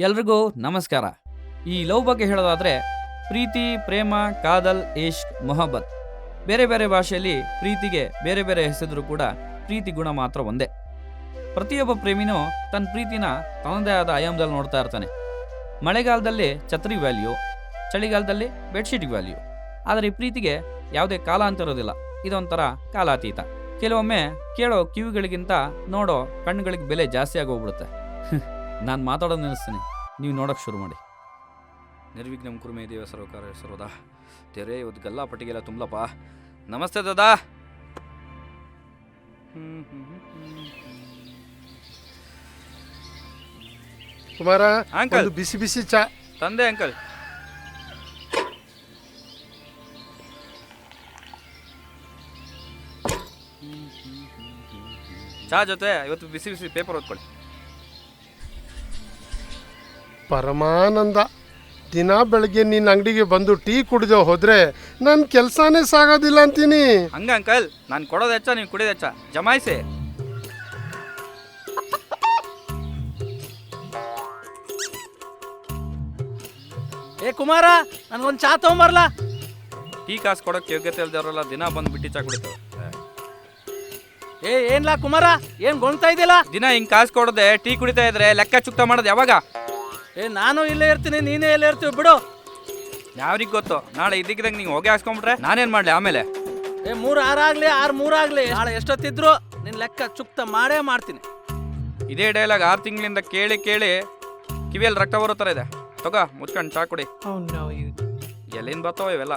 ಎಲ್ರಿಗೂ ನಮಸ್ಕಾರ. ಈ ಲವ್ ಬಗ್ಗೆ ಹೇಳೋದಾದರೆ ಪ್ರೀತಿ, ಪ್ರೇಮ, ಕಾದಲ್, ಇಶ್ಕ್, ಮೊಹಬ್ಬತ್. ಬೇರೆ ಬೇರೆ ಭಾಷೆಯಲ್ಲಿ ಪ್ರೀತಿಗೆ ಬೇರೆ ಬೇರೆ ಹೆಸರು ಕೂಡ ಪ್ರೀತಿ ಗುಣ ಮಾತ್ರ ಒಂದೇ. ಪ್ರತಿಯೊಬ್ಬ ಪ್ರೇಮಿನೂ ತನ್ನ ಪ್ರೀತಿನ ತನ್ನದೇ ಆದ ಆಯಾಮದಲ್ಲಿ ನೋಡ್ತಾ ಇರ್ತಾನೆ. ಮಳೆಗಾಲದಲ್ಲಿ ಛತ್ರಿ ವ್ಯಾಲ್ಯೂ, ಚಳಿಗಾಲದಲ್ಲಿ ಬೆಡ್ಶೀಟ್ ವ್ಯಾಲ್ಯೂ. ಆದರೆ ಈ ಪ್ರೀತಿಗೆ ಯಾವುದೇ ಕಾಲ ಅಂತ ಇರೋದಿಲ್ಲ. ಇದೊಂಥರ ಕಾಲಾತೀತ. ಕೆಲವೊಮ್ಮೆ ಕೇಳೋ ಕಿವಿಗಳಿಗಿಂತ ನೋಡೋ ಕಣ್ಣುಗಳಿಗೆ ಬೆಲೆ ಜಾಸ್ತಿ ಆಗೋಗ್ಬಿಡುತ್ತೆ. ನಾನು ಮಾತಾಡೋದು ನಿಲ್ಲಿಸ್ತೀನಿ, ನೀವು ನೋಡೋಕೆ ಶುರು ಮಾಡಿ. ನಿರ್ವಿಘ್ನಂ ಕುರು ಮೇ ದೇವ ಸರ್ವಕಾರ ಸರ್ವದಾ. ತೆರೆ ಇವತ್ತು ಗಲ್ಲ ಪಟ್ಟಿಗೆಲ್ಲ ತುಂಬಲಪ್ಪ. ನಮಸ್ತೆ ದಾದಾ. ಕುಮಾರ, ಅಂಕಲ್ ಬಿಸಿ ಬಿಸಿ ಚಾ ತಂದೆ. ಅಂಕಲ್ ಚಾ ಜೊತೆ ಇವತ್ತು ಬಿಸಿ ಬಿಸಿ ಪೇಪರ್ ಓದ್ಕೊಳ್ಳಿ. ಪರಮಾನಂದ. ದಿನ ಬೆಳಗ್ಗೆ ನಿನ್ನ ಅಂಗಡಿಗೆ ಬಂದು ಟೀ ಕುಡಿದು ಹೋದ್ರೆ ನನ್ನ ಕೆಲಸನೇ ಸಾಗೋದಿಲ್ಲ ಅಂತೀನಿ. ಹಂಗ ಅಂಕಲ್, ನಾನು ಕೊಡೋದು ಹೆಚ್ಚ, ನೀವು ಕುಡಿಯೋದು ಹೆಚ್ಚ. ಜಮಾಯಿಸಿ. ಏ ಕುಮಾರ, ನನಗೊಂದು ಚಾ ತಗೊಂಬರ್ಲ. ಟೀ ಕಾಸು ಕೊಡೋಕೆ ಯೋಗ್ಯತೆ ಇಲ್ದವ್ರಲ್ಲ ದಿನ ಬಂದು ಬಿಟ್ಟು ಚಾ ಕುಡಿತೇವೆ. ಏನ್ಲಾ ಕುಮಾರ, ಏನ್ ಗೊಣ್ತಾ ಇದೆಯಲ್ಲ? ದಿನ ಹಿಂಗೆ ಕಾಸು ಕೊಡದೆ ಟೀ ಕುಡಿತಾ ಇದ್ರೆ ಲೆಕ್ಕ ಚುಕ್ತ ಮಾಡೋದು ಯಾವಾಗ? ನಾನು ಇಲ್ಲೇ ಇರ್ತೀನಿ, ನೀನೇ ಇಲ್ಲೇ ಇರ್ತೀವಿ ಬಿಡು. ಯಾವ್ರಿಗೆ ಗೊತ್ತು, ನಾಳೆ ಇದ್ದಕ್ಕಿದಂಗೆ ನೀವು ಹೋಗಿ ಹಾಕ್ಸ್ಕೊಂಬಿಟ್ರೆ ನಾನೇನು ಮಾಡಲಿ ಆಮೇಲೆ? 3-6 ಆಗ್ಲಿ 6-3 ಆಗ್ಲಿ, ನಾಳೆ ಎಷ್ಟೊತ್ತಿದ್ರು ನಿನ್ ಲೆಕ್ಕ ಚುಕ್ತ ಮಾಡೇ ಮಾಡ್ತೀನಿ. ಇದೇ ಡೈಲಾಗ್ 6 ತಿಂಗಳಿಂದ ಕೇಳಿ ಕೇಳಿ ಕಿವಿಯಲ್ಲಿ ರಕ್ತ ಬರೋ ಥರ ಇದೆ. ತಗೋ ಮುಚ್ಕೊಂಡು ಚಾ ಕುಡಿ. ಎಲ್ಲಿಂದ ಬರ್ತಾವ ಇವೆಲ್ಲ?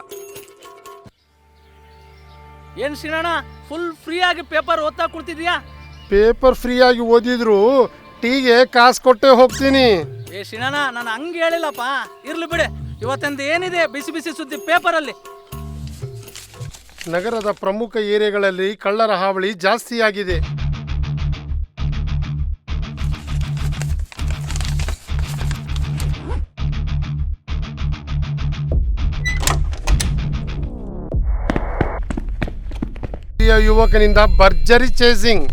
ಏನ್ ಶ್ರೀನಣ್ಣ, ಫುಲ್ ಫ್ರೀ ಆಗಿ ಪೇಪರ್ ಓದ್ತಾ ಕೊಡ್ತಿದ್ಯಾ? ಪೇಪರ್ ಫ್ರೀ ಆಗಿ ಓದಿದ್ರು ಟೀಗೆ ಕಾಸು ಕೊಟ್ಟೆ ಹೋಗ್ತೀನಿ. ಶ್ರೀನಣ್ಣ, ನಾನು ಹಂಗೆ ಹೇಳಿಲ್ಲಪ್ಪ. ಇರ್ಲಿ ಬಿಡೆ, ಇವತ್ತಿಂದ ಏನಿದೆ ಬಿಸಿ ಬಿಸಿ ಸುದ್ದಿ ಪೇಪರಲ್ಲಿ? ನಗರದ ಪ್ರಮುಖ ಏರಿಯಾಗಳಲ್ಲಿ ಕಳ್ಳರ ಹಾವಳಿ ಜಾಸ್ತಿಯಾಗಿದೆ. ಯುವಕನಿಂದ ಭರ್ಜರಿ ಚೇಸಿಂಗ್.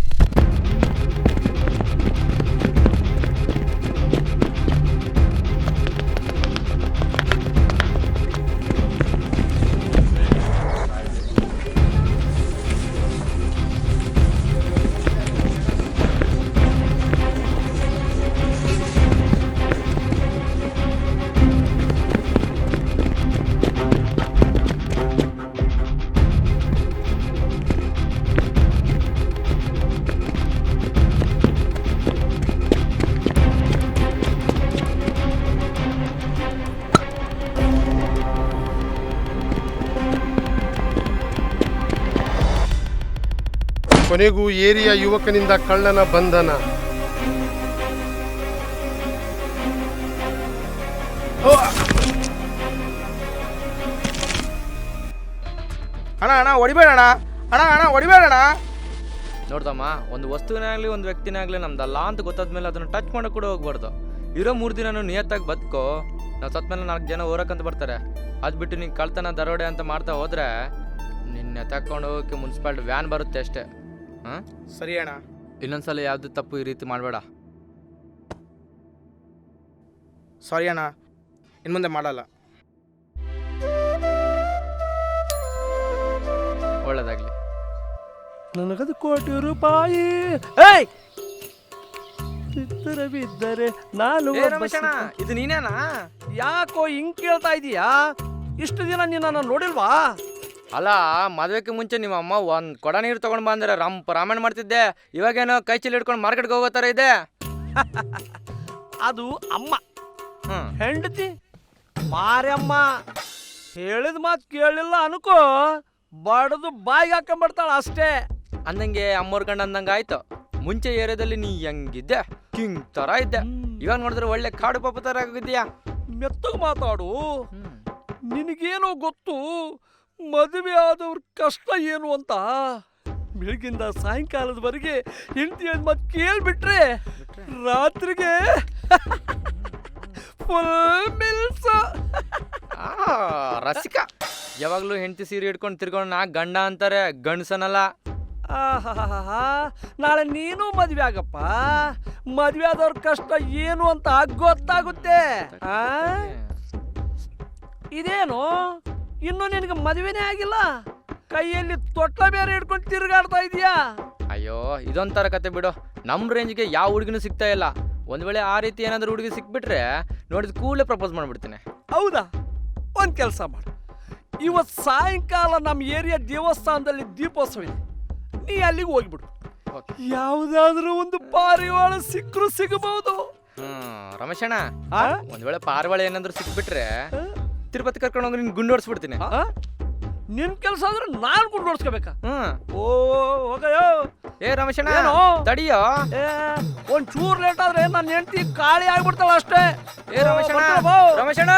ಕೊನೆಗೂ ಏರಿಯಾ ಯುವಕನಿಂದ ಕಳ್ಳನ ಬಂಧನ. ಅಣ್ಣ ಹೊಡಿಬೇಡಣ, ಅಣ್ಣ ಹೊಡಿಬೇಡಣ. ನೋಡ್ದಮ್ಮ, ಒಂದು ವಸ್ತುವಿನಾಗಲಿ ಒಂದು ವ್ಯಕ್ತಿನಾಗಲಿ ನಮ್ದಲ್ಲ ಅಂತ ಗೊತ್ತಾದ್ಮೇಲೆ ಅದನ್ನು ಟಚ್ ಮಾಡೋಕೆ ಕೂಡ ಹೋಗ್ಬಾರ್ದು. ಇರೋ 3 ದಿನ ನಿಯತ್ತಾಗಿ ಬದುಕೋ. ನಾವು ಸತ್ಮೇಲೆ 4 ಜನ ಓರಕ್ಕಂತ ಬರ್ತಾರೆ. ಅದು ಬಿಟ್ಟು ನೀನು ಕಳ್ತನ ದರೋಡೆ ಅಂತ ಮಾಡ್ತಾ ಹೋದ್ರೆ ನಿನ್ನೆ ತಕೊಂಡು ಹೋಗೋಕ್ಕೆ ಮುನ್ಸಿಪಾಲ್ಟಿ ವ್ಯಾನ್ ಬರುತ್ತೆ ಅಷ್ಟೇ. ಹಾಂ ಸರಿ ಅಣ್ಣ, ಇನ್ನೊಂದ್ಸಲ ಯಾವುದು ತಪ್ಪು ಈ ರೀತಿ ಮಾಡಬೇಡ. ಸಾರಿ ಅಣ್ಣ, ಇನ್ನು ಮುಂದೆ ಮಾಡಲ್ಲ. ಒಳ್ಳೇದಾಗ್ಲಿ. ನನಗದು ₹1 ಕೋಟಿ. ಏಯ್, ಬಿದ್ದರೆ ನಾನು ಇದು ನೀನೇನಾ? ಯಾಕೋ ಹಿಂಗ್ ಕೇಳ್ತಾ ಇದೀಯಾ? ಇಷ್ಟು ದಿನ ನೀನು ನೋಡಿಲ್ವಾ? ಅಲ್ಲ, ಮದುವೆಗೆ ಮುಂಚೆ ನಿಮ್ಮ ಅಮ್ಮ ಒಂದು ಕೊಡ ನೀರು ತೊಗೊಂಡು ಬಂದರೆ ರಾಮಾಯಣ ಮಾಡ್ತಿದ್ದೆ. ಇವಾಗೇನೋ ಕೈ ಚೀಲ ಹಿಡ್ಕೊಂಡು ಮಾರ್ಕೆಟ್ಗೆ ಹೋಗೋ ಥರ ಇದೆ. ಅದು ಅಮ್ಮ, ಹೆಂಡತಿ ಮಾರಮ್ಮ. ಹೇಳಿದ ಮಾತು ಕೇಳಿಲ್ಲ ಅನ್ಕೋ, ಬಡದು ಬಾಯಿಗೆ ಹಾಕೊಂಡ್ಬಿಡ್ತಾಳ ಅಷ್ಟೇ. ಅಂದಂಗೆ ಅಮ್ಮೋರ್ ಕಂಡು ಅಂದಂಗೆ ಆಯ್ತು. ಮುಂಚೆ ಏರಿಯಾದಲ್ಲಿ ನೀ ಹೆಂಗಿದ್ದೆ, ಕಿಂಗ್ ಥರ ಇದ್ದೆ. ಇವಾಗ ನೋಡಿದ್ರೆ ಒಳ್ಳೆ ಕಾಡು ಪಾಪ ಥರ ಆಗಿದ್ಯಾ. ಮೆತ್ತಗೆ ಮಾತಾಡು. ನಿನಗೇನೋ ಗೊತ್ತು ಮದುವೆ ಆದವ್ರ ಕಷ್ಟ ಏನು ಅಂತ. ಬೆಳಗಿಂದ ಸಾಯಂಕಾಲದವರೆಗೆ ಹೆಂಡತಿ ಮತ್ತೆ ಕೇಳ್ಬಿಟ್ರೆ ರಾತ್ರಿಗೆ ಫುಲ್ ಮಿಲ್ಸ್. ರಸಿಕ ಯಾವಾಗಲೂ ಹೆಂಡತಿ ಸೀರೆ ಹಿಡ್ಕೊಂಡು ತಿರ್ಕೊಂಡು ಗಂಡ ಅಂತಾರೆ, ಗಂಡಸನಲ್ಲ. ಆಹಾಹಾ, ನಾಳೆ ನೀನು ಮದುವೆ ಆಗಪ್ಪ. ಮದ್ವೆ ಆದವ್ರ ಕಷ್ಟ ಏನು ಅಂತ ಗೊತ್ತಾಗುತ್ತೆ. ಆ? ಇದೇನು ಇನ್ನು ನಿನಗೆ ಮದುವೆನೇ ಆಗಿಲ್ಲ, ಕೈಯಲ್ಲಿ ತೊಟ್ಲ ಬೇರೆ ಹಿಡ್ಕೊಂಡು ತಿರುಗಾಡ್ತಾ ಇದೀಯಾ? ಅಯ್ಯೋ ಇದೊಂಥರ ಕತೆ ಬಿಡು. ನಮ್ಮ ರೇಂಜ್ಗೆ ಯಾವ ಹುಡುಗಿನೂ ಸಿಗ್ತಾ ಇಲ್ಲ. ಒಂದ್ ವೇಳೆ ಆ ರೀತಿ ಏನಾದರೂ ಹುಡುಗಿ ಸಿಕ್ಬಿಟ್ರೆ ನೋಡಿದ ಕೂಡಲೇ ಪ್ರಪೋಸ್ ಮಾಡ್ಬಿಡ್ತೀನಿ. ಹೌದಾ? ಒಂದು ಕೆಲಸ ಮಾಡು, ಇವತ್ತು ಸಾಯಂಕಾಲ ನಮ್ಮ ಏರಿಯಾ ದೇವಸ್ಥಾನದಲ್ಲಿ ದೀಪೋತ್ಸವ ಇದೆ, ನೀ ಅಲ್ಲಿಗೆ ಹೋಗ್ಬಿಡು. ಯಾವುದಾದ್ರೂ ಒಂದು ಪಾರಿವಾಳ ಸಿಕ್ಕರು ಸಿಗಬಹುದು. ರಮೇಶಣ್ಣ, ಒಂದ್ ವೇಳೆ ಪಾರಿವಾಳ ಏನಾದ್ರು ಸಿಕ್ಬಿಟ್ರೆ ತಿರುಪತಿ ಕರ್ಕೊಂಡು ಹೋಗಿ ನಿನ್ ಗುಂಡೋಡ್ಸ್ಬಿಡ್ತೀನಿ. ನಿನ್ ಕೆಲಸ ಅಂದ್ರೆ ನಾನು ಗುಂಡು ನೋಡ್ಸ್ಕೋಬೇಕಾ? ಓ ಹೋಗಯ್ಯೋ. ಏ ರಮೇಶಣ್ಣ ತಡಿಯೋ, ಒಂದ್ ಚೂರ್ ಲೇಟ್ ಆದ್ರೆ ನನ್ನ ಹೆಂಡತಿ ಕಾಳಿ ಆಗ್ಬಿಡ್ತಾಳ ಅಷ್ಟೇ. ಏ ರಮೇಶಣ್ಣ, ರಮೇಶಣ್ಣ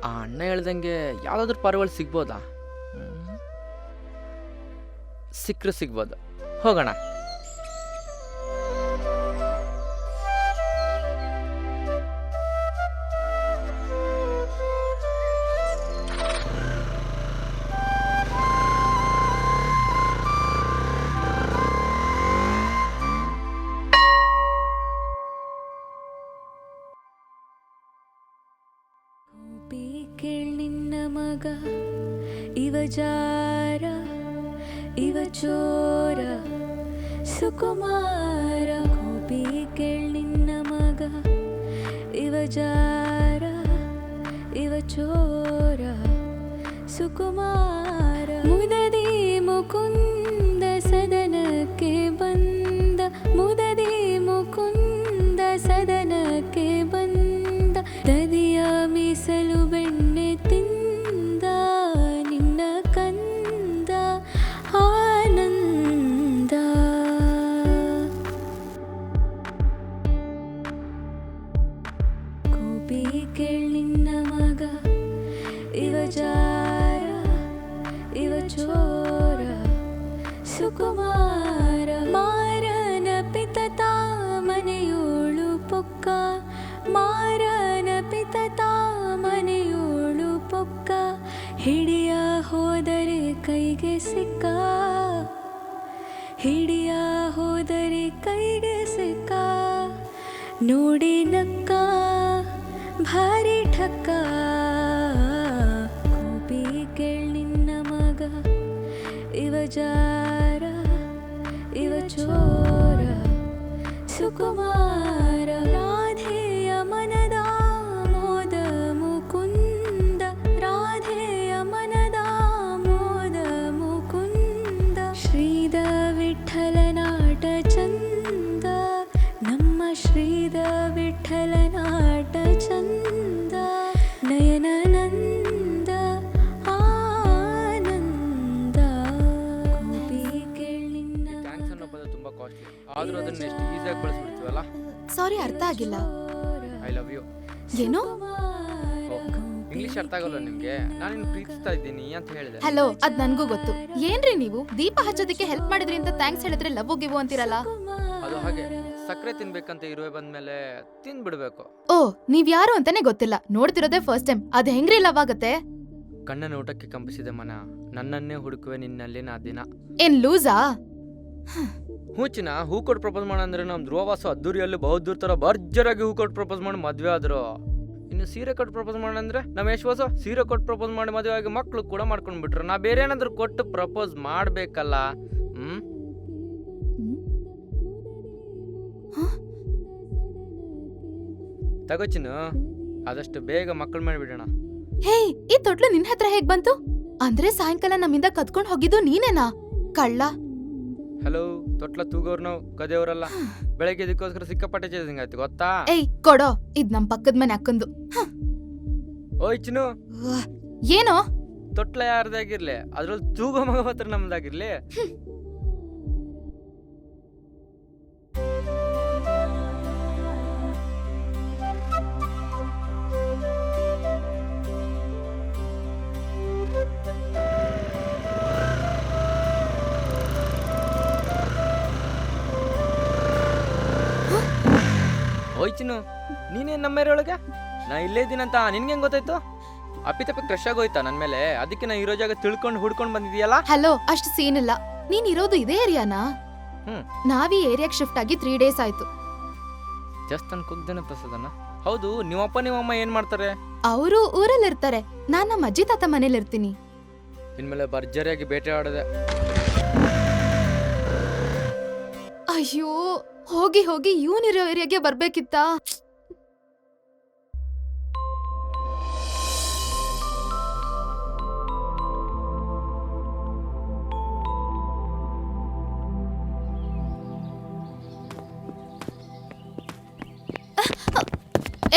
ಆ ಅಣ್ಣ ಹೇಳ್ದಂಗೆ ಯಾವ್ದಾದ್ರು ಪಾರಿವಾಳ ಸಿಗ್ಬೋದಾ? ಸಿಕ್ಕರು ಸಿಗ್ಬೋದು, ಹೋಗೋಣ. ನಿನ್ನ ಮಗ ಇವ ಜಾರ ಇವ ಚೋರ ಸುಕುಮಾರ. ಗೋಪಿ ನಿನ್ನ ಮಗ ಇವ ಜಾರ ಇವ ಚೋರ ಸುಕುಮಾರ. ಮುದದಿ ಮುಕುಂದ ಸದನಕ್ಕೆ ಬಂದ, ಮುದದಿ ಮುಕುಂದ ಸದನಕ್ಕೆ ಬಂದ. ದದಿಯ ಮೀಸಲು ಬೆಣ್ಣೆ ತಿಂದ, ನಿನ್ನ ಕಂದ ಆನಂದ. ಗೋಪಿ ನಿನ್ನ ಮಗ ಇವ ಜಾರ ಇವ ಚೋರ ಸುಕುಮಾರ. ಮಾರನ ಪಿತತ ಮನೆಯೋಳು ಪೊಕ್ಕ, ಮಾರನ ಪಿತತ ಮನೆಯೋಳು ಪೊಕ್ಕ. ಹಿಡಿಯ ಹೋದರೆ ಕೈಗೆ ಸಿಕ್ಕ, ಹಿಡಿಯ ಹೋದರೆ ಕೈಗೆ ಸಿಕ್ಕ. ನೋಡಿ ನಕ್ಕ ಭಾರಿ ಠಕ್ಕ. ಗೋಪಿ ನಿನ್ನ ಮಗ ಇವ ಜಾರ ಇವ ಚೋರ ಸುಕುಮಾರ. ರಾಧೆಯ ಮನದ ಮೋದ ಮುಕುಂದ, ರಾಧೆಯ ಮನದ ಮೋದ ಮುಕುಂದ. ಶ್ರೀದ ವಿಠಲನಾಟ ಚಂದ, ನಮ್ಮ ಶ್ರೀದ ವಿಠಲನಾಟ ಚಂದ. ನಯನನಂದ ಆನಂದ. ಗೋಪಿ ನಿನ್ನ ಥ್ಯಾಂಕ್ಸ್ ಅನ್ನೋ ಪದ ತುಂಬಾ ಕಾಸ್ಟ್ಲಿ, ಆದ್ರೂ ಅದನ್ನ ಎಷ್ಟು ಈಸಿಯಾಗಿ ಬಳಸ್ಬಿಡ್ತೀವಲ್ಲ. ಸಾರಿ, ಅರ್ಥ ಆಗಿಲ್ಲ. I love you. ಏನು? ಇಂಗ್ಲಿಷ್ ಅರ್ಥ ಆಗಲ್ಲ ನಿಮ್ಗೆ? ನಾನು ನಿನ್ನ ಪ್ರೀತಿಸ್ತಾ ಇದ್ದೀನಿ ಅಂತ ಹೇಳಿದೆ. ಹಲೋ, ಅದ್ ನನ್ಗೂ ಗೊತ್ತು. ಏನ್ರಿ ನೀವು ದೀಪ ಹಚ್ಚೋದಕ್ಕೆ ಹೆಲ್ಪ್ ಮಾಡಿದ್ರಿ ಅಂತ ಥ್ಯಾಂಕ್ಸ್ ಹೇಳಿದ್ರೆ ಲವ್ ಗಿವ್ ಅಂತೀರಲ್ಲ? ಅದು ಹಾಗೆ, ಸಕ್ಕರೆ ತಿನ್ಬೇಕಂತ ಇರುವೆ ಬಂದ್ಮೇಲೆ ತಿನ್ಬಿಡ್ಬೇಕು. ಓ, ನೀವ್ ಯಾರು ಅಂತಾನೆ ಗೊತ್ತಿಲ್ಲ, ನೋಡ್ತಿರೋದೇ ಫಸ್ಟ್ ಟೈಮ್. ಅದ್ ಹೆಂಗ್ರಿ ಲವ್ ಆಗತ್ತೆ? ಕಣ್ಣ ನೋಟಕ್ಕೆ ಕಂಪಿಸಿದೆ ಮನ, ನನ್ನನ್ನೇ ಹುಡುಕುವೆ ನಿನ್ನಲ್ಲಿ ನಾ ದಿನ. ಏನ್ ಲೂಸಾ? ಹೂಚಿನ ಹೂ ಕೊಟ್ಟು ಪ್ರಪೋಸ್ ಮಾಡ ಅಂದ್ರೆ ನಮ್ ಧ್ರುವವಾಸು ಅದ್ದೂರಿಯಲ್ಲಿ ಬಹುದೂರ್ ತರ ಭರ್ಜರಾಗಿ ಹೂ ಕೊಟ್ಟು ಪ್ರಪೋಸ್ ಮಾಡಿ ಮದ್ವೆ ಆದ್ರು. ಇನ್ನು ಸೀರೆ ಕೊಟ್ಟು ಪ್ರಪೋಸ್ ಮಾಡಂದ್ರೆ ನಮ್ಮ ಯಶ್ವಾಸ ಸೀರೆ ಕೊಟ್ಟು ಪ್ರಪೋಸ್ ಮಾಡಿ ಮದುವೆ ಆಗಿ ಮಕ್ಳು ಕೂಡ ಮಾಡ್ಕೊಂಡ್ಬಿಟ್ರು. ನಾ ಬೇರೆ ಏನಾದ್ರು ಕೊಟ್ಟು ಪ್ರಪೋಸ್ ಮಾಡ್ಬೇಕಲ್ಲ. ತಗೋಚಿನು, ಆದಷ್ಟು ಬೇಗ ಮಕ್ಕಳು ಮಾಡಿಬಿಡೋಣ. ಹೇ, ಈ ತೊಟ್ಲು ನಿನ್ ಹತ್ರ ಹೇಗ್ ಬಂತು? ಅಂದ್ರೆ ಸಾಯಂಕಾಲ ನಮ್ಮಿಂದ ಕದ್ಕೊಂಡ್ ಹೋಗಿದ್ದು ನೀನೇನಾ ಕಳ್ಳ? ಹಲೋ, ತೊಟ್ಲ ತೂಗೋರ್ ನಾವು ಕದೇವ್ರಲ್ಲ. ಬೆಳಗ್ಗೆ ಇದಕ್ಕೋಸ್ಕರ ಸಿಕ್ಕಾಪಟ್ಟೆ ಚೇಸಿಂಗ್ ಆಯ್ತು ಗೊತ್ತಾ? ಏಯ್ ಕೊಡೋ, ಇದ್ ನಮ್ ಪಕ್ಕದ ಮನೆ ಅಕ್ಕಂದು. ಓಯ್ ಚಿನ್ನು, ಏನೋ ತೊಟ್ಲ ಯಾರ್ದಾಗಿರ್ಲಿ, ಅದ್ರಲ್ಲಿ ತೂಗೋ ಮಗ ಮಾತ್ರ ನಮ್ದಾಗಿರ್ಲಿ. ಓಯ್ ಚಿನ್ನು, ನೀನೇನ್ ನಮ್ಮ ಮೇರೆ ಒಳಗೆ? ನಾ ಇಲ್ಲೇ ಇದ್ದೀನಂತ ನಿನ್ಗೆ ಹೆಂಗ್ ಗೊತ್ತಾಯ್ತು? ಅಪ್ಪಿತಪ್ಪಿ ಕ್ರಶ್ ಆಗೋಯ್ತಾ ನನ್ನ ಮೇಲೆ? ಅದಕ್ಕೆ ನಾ ಇರೋ ಜಾಗ ತಿಳ್ಕೊಂಡು ಹುಡ್ಕೊಂಡು ಬಂದಿದ್ಯಲ್ಲ. ಹಲೋ, ಅಷ್ಟು ಸೀನ್ ಇಲ್ಲ. ನೀನ್ ಇರೋದು ಇದೇ ಏರಿಯಾನಾ? ಹ್ಮ್. ನಾವೀ ಏರಿಯಾಕ್ ಶಿಫ್ಟ್ ಆಗಿ 3 days ಆಯ್ತು. ಜಸ್ಟ್ ನನ್ ಕುಗ್ದನ ಪ್ರಸಾದನ. ಹೌದು, ನಿಮ್ಮಪ್ಪ ನಿಮ್ಮಮ್ಮ ಏನ್ ಮಾಡ್ತಾರೆ? ಅವರು ಊರಲ್ಲಿರ್ತಾರೆ. ನಾನ್ ನಮ್ಮ ಅಜ್ಜಿ ತಾತ ಮನೇಲಿರ್ತೀನಿ. ಇನ್ಮೇಲೆ ಭರ್ಜರಿಯಾಗಿ ಬೇಟೆ ಆಡದೆ. ಅಯ್ಯೋ, ಹೋಗಿ ಹೋಗಿ ಇವನಿರೋ ಏರಿಯಾಗೆ ಬರ್ಬೇಕಿತ್ತಾ?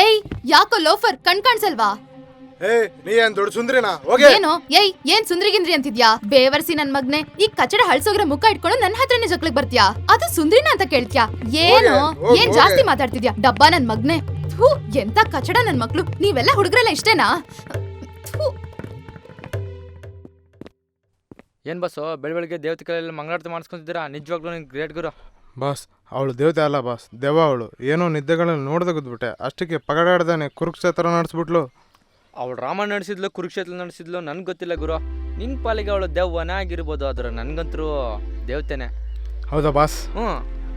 ಏಯ್, ಯಾಕೋ ಲೋಫರ್, ಕಣ್ ಕಾಣ್ಸಲ್ವಾ? ನೀ ಏನ್ ದೊಡ್ಡ ಸುಂದ್ರಿನಾ? ಹೋಗೆ. ಏನೋ ಏಯ್, ಏನ್ ಸುಂದ್ರಿಗಿಂದ್ರಿ ಅಂತಿದ್ಯಾ? ಬೇವರ್ಸಿ ನನ್ ಮಗ್ನೆ, ಈ ಕಚಡ ಹಳ್ಸೋಗ್ರ ಮುಖ ಇಟ್ಕೊಂಡು ನನ್ನ ಹತ್ರನೇ ಜಕ್ಲಕ್ ಬರ್ತೀಯಾ? ಅದು ಸುಂದ್ರಿನ ಅಂತ ಕೇಳ್ತ್ಯಾ? ಏನು ಏನ್ ಜಾಸ್ತಿ ಮಾತಾಡ್ತಿದ್ಯಾ ಡಬ್ಬ ನನ್ ಮಗ್ನೆ? ಥೂ, ಎಂತ ಕಚಡ ನನ್ ಮಕ್ಳು. ನೀವೆಲ್ಲ ಹುಡುಗ್ರೆಲ್ಲ ಇಷ್ಟೇನಾ? ಥೂ. ಏನ್ ಬಸ್ಸು ಬೆಳಗ್ಗೆ ದೇವತೆ ಕೈಯಲ್ಲಿ ಮಂಗಳಾರತಿ ಮಾಡಿಸ್ಕೊಂತಿದ್ದೀರಾ? ನಿಜವಾಗ್ಲೂ ನಿನ್ ಗ್ರೇಟ್ ಗುರು. ಬಾಸ್, ಅವಳು ದೇವತೆ ಅಲ್ಲ ಬಾಸ್, ದೆವ್ವ ಅವಳು. ಏನೋ ನಿದ್ದೆಗಳಲ್ಲಿ ನೋಡ್ದಗದ್ಬಿಟ್ಟೆ, ಅಷ್ಟಕ್ಕೆ ಪಗಡಾಡ್ದಾನೆ ಕುರುಕ್ಷೇತ್ರ ನಡೆಸ್ಬಿಟ್ಲು. ಅವಳು ರಾಮ ನಡೆಸಿದ್ಲು, ಕುರುಕ್ಷೇತ್ರ ನಡೆಸಿದ್ಲು, ನನ್ಗೆ ಗೊತ್ತಿಲ್ಲ ಗುರು. ನಿನ್ ಪಾಲಿಗೆ ಅವಳು ದೆವ್ವನೇ ಆಗಿರ್ಬೋದು, ಆದ್ರೆ ನನ್ಗಂತರೂ ದೇವತೆನೆ. ಹೌದಾ ಬಾಸ್?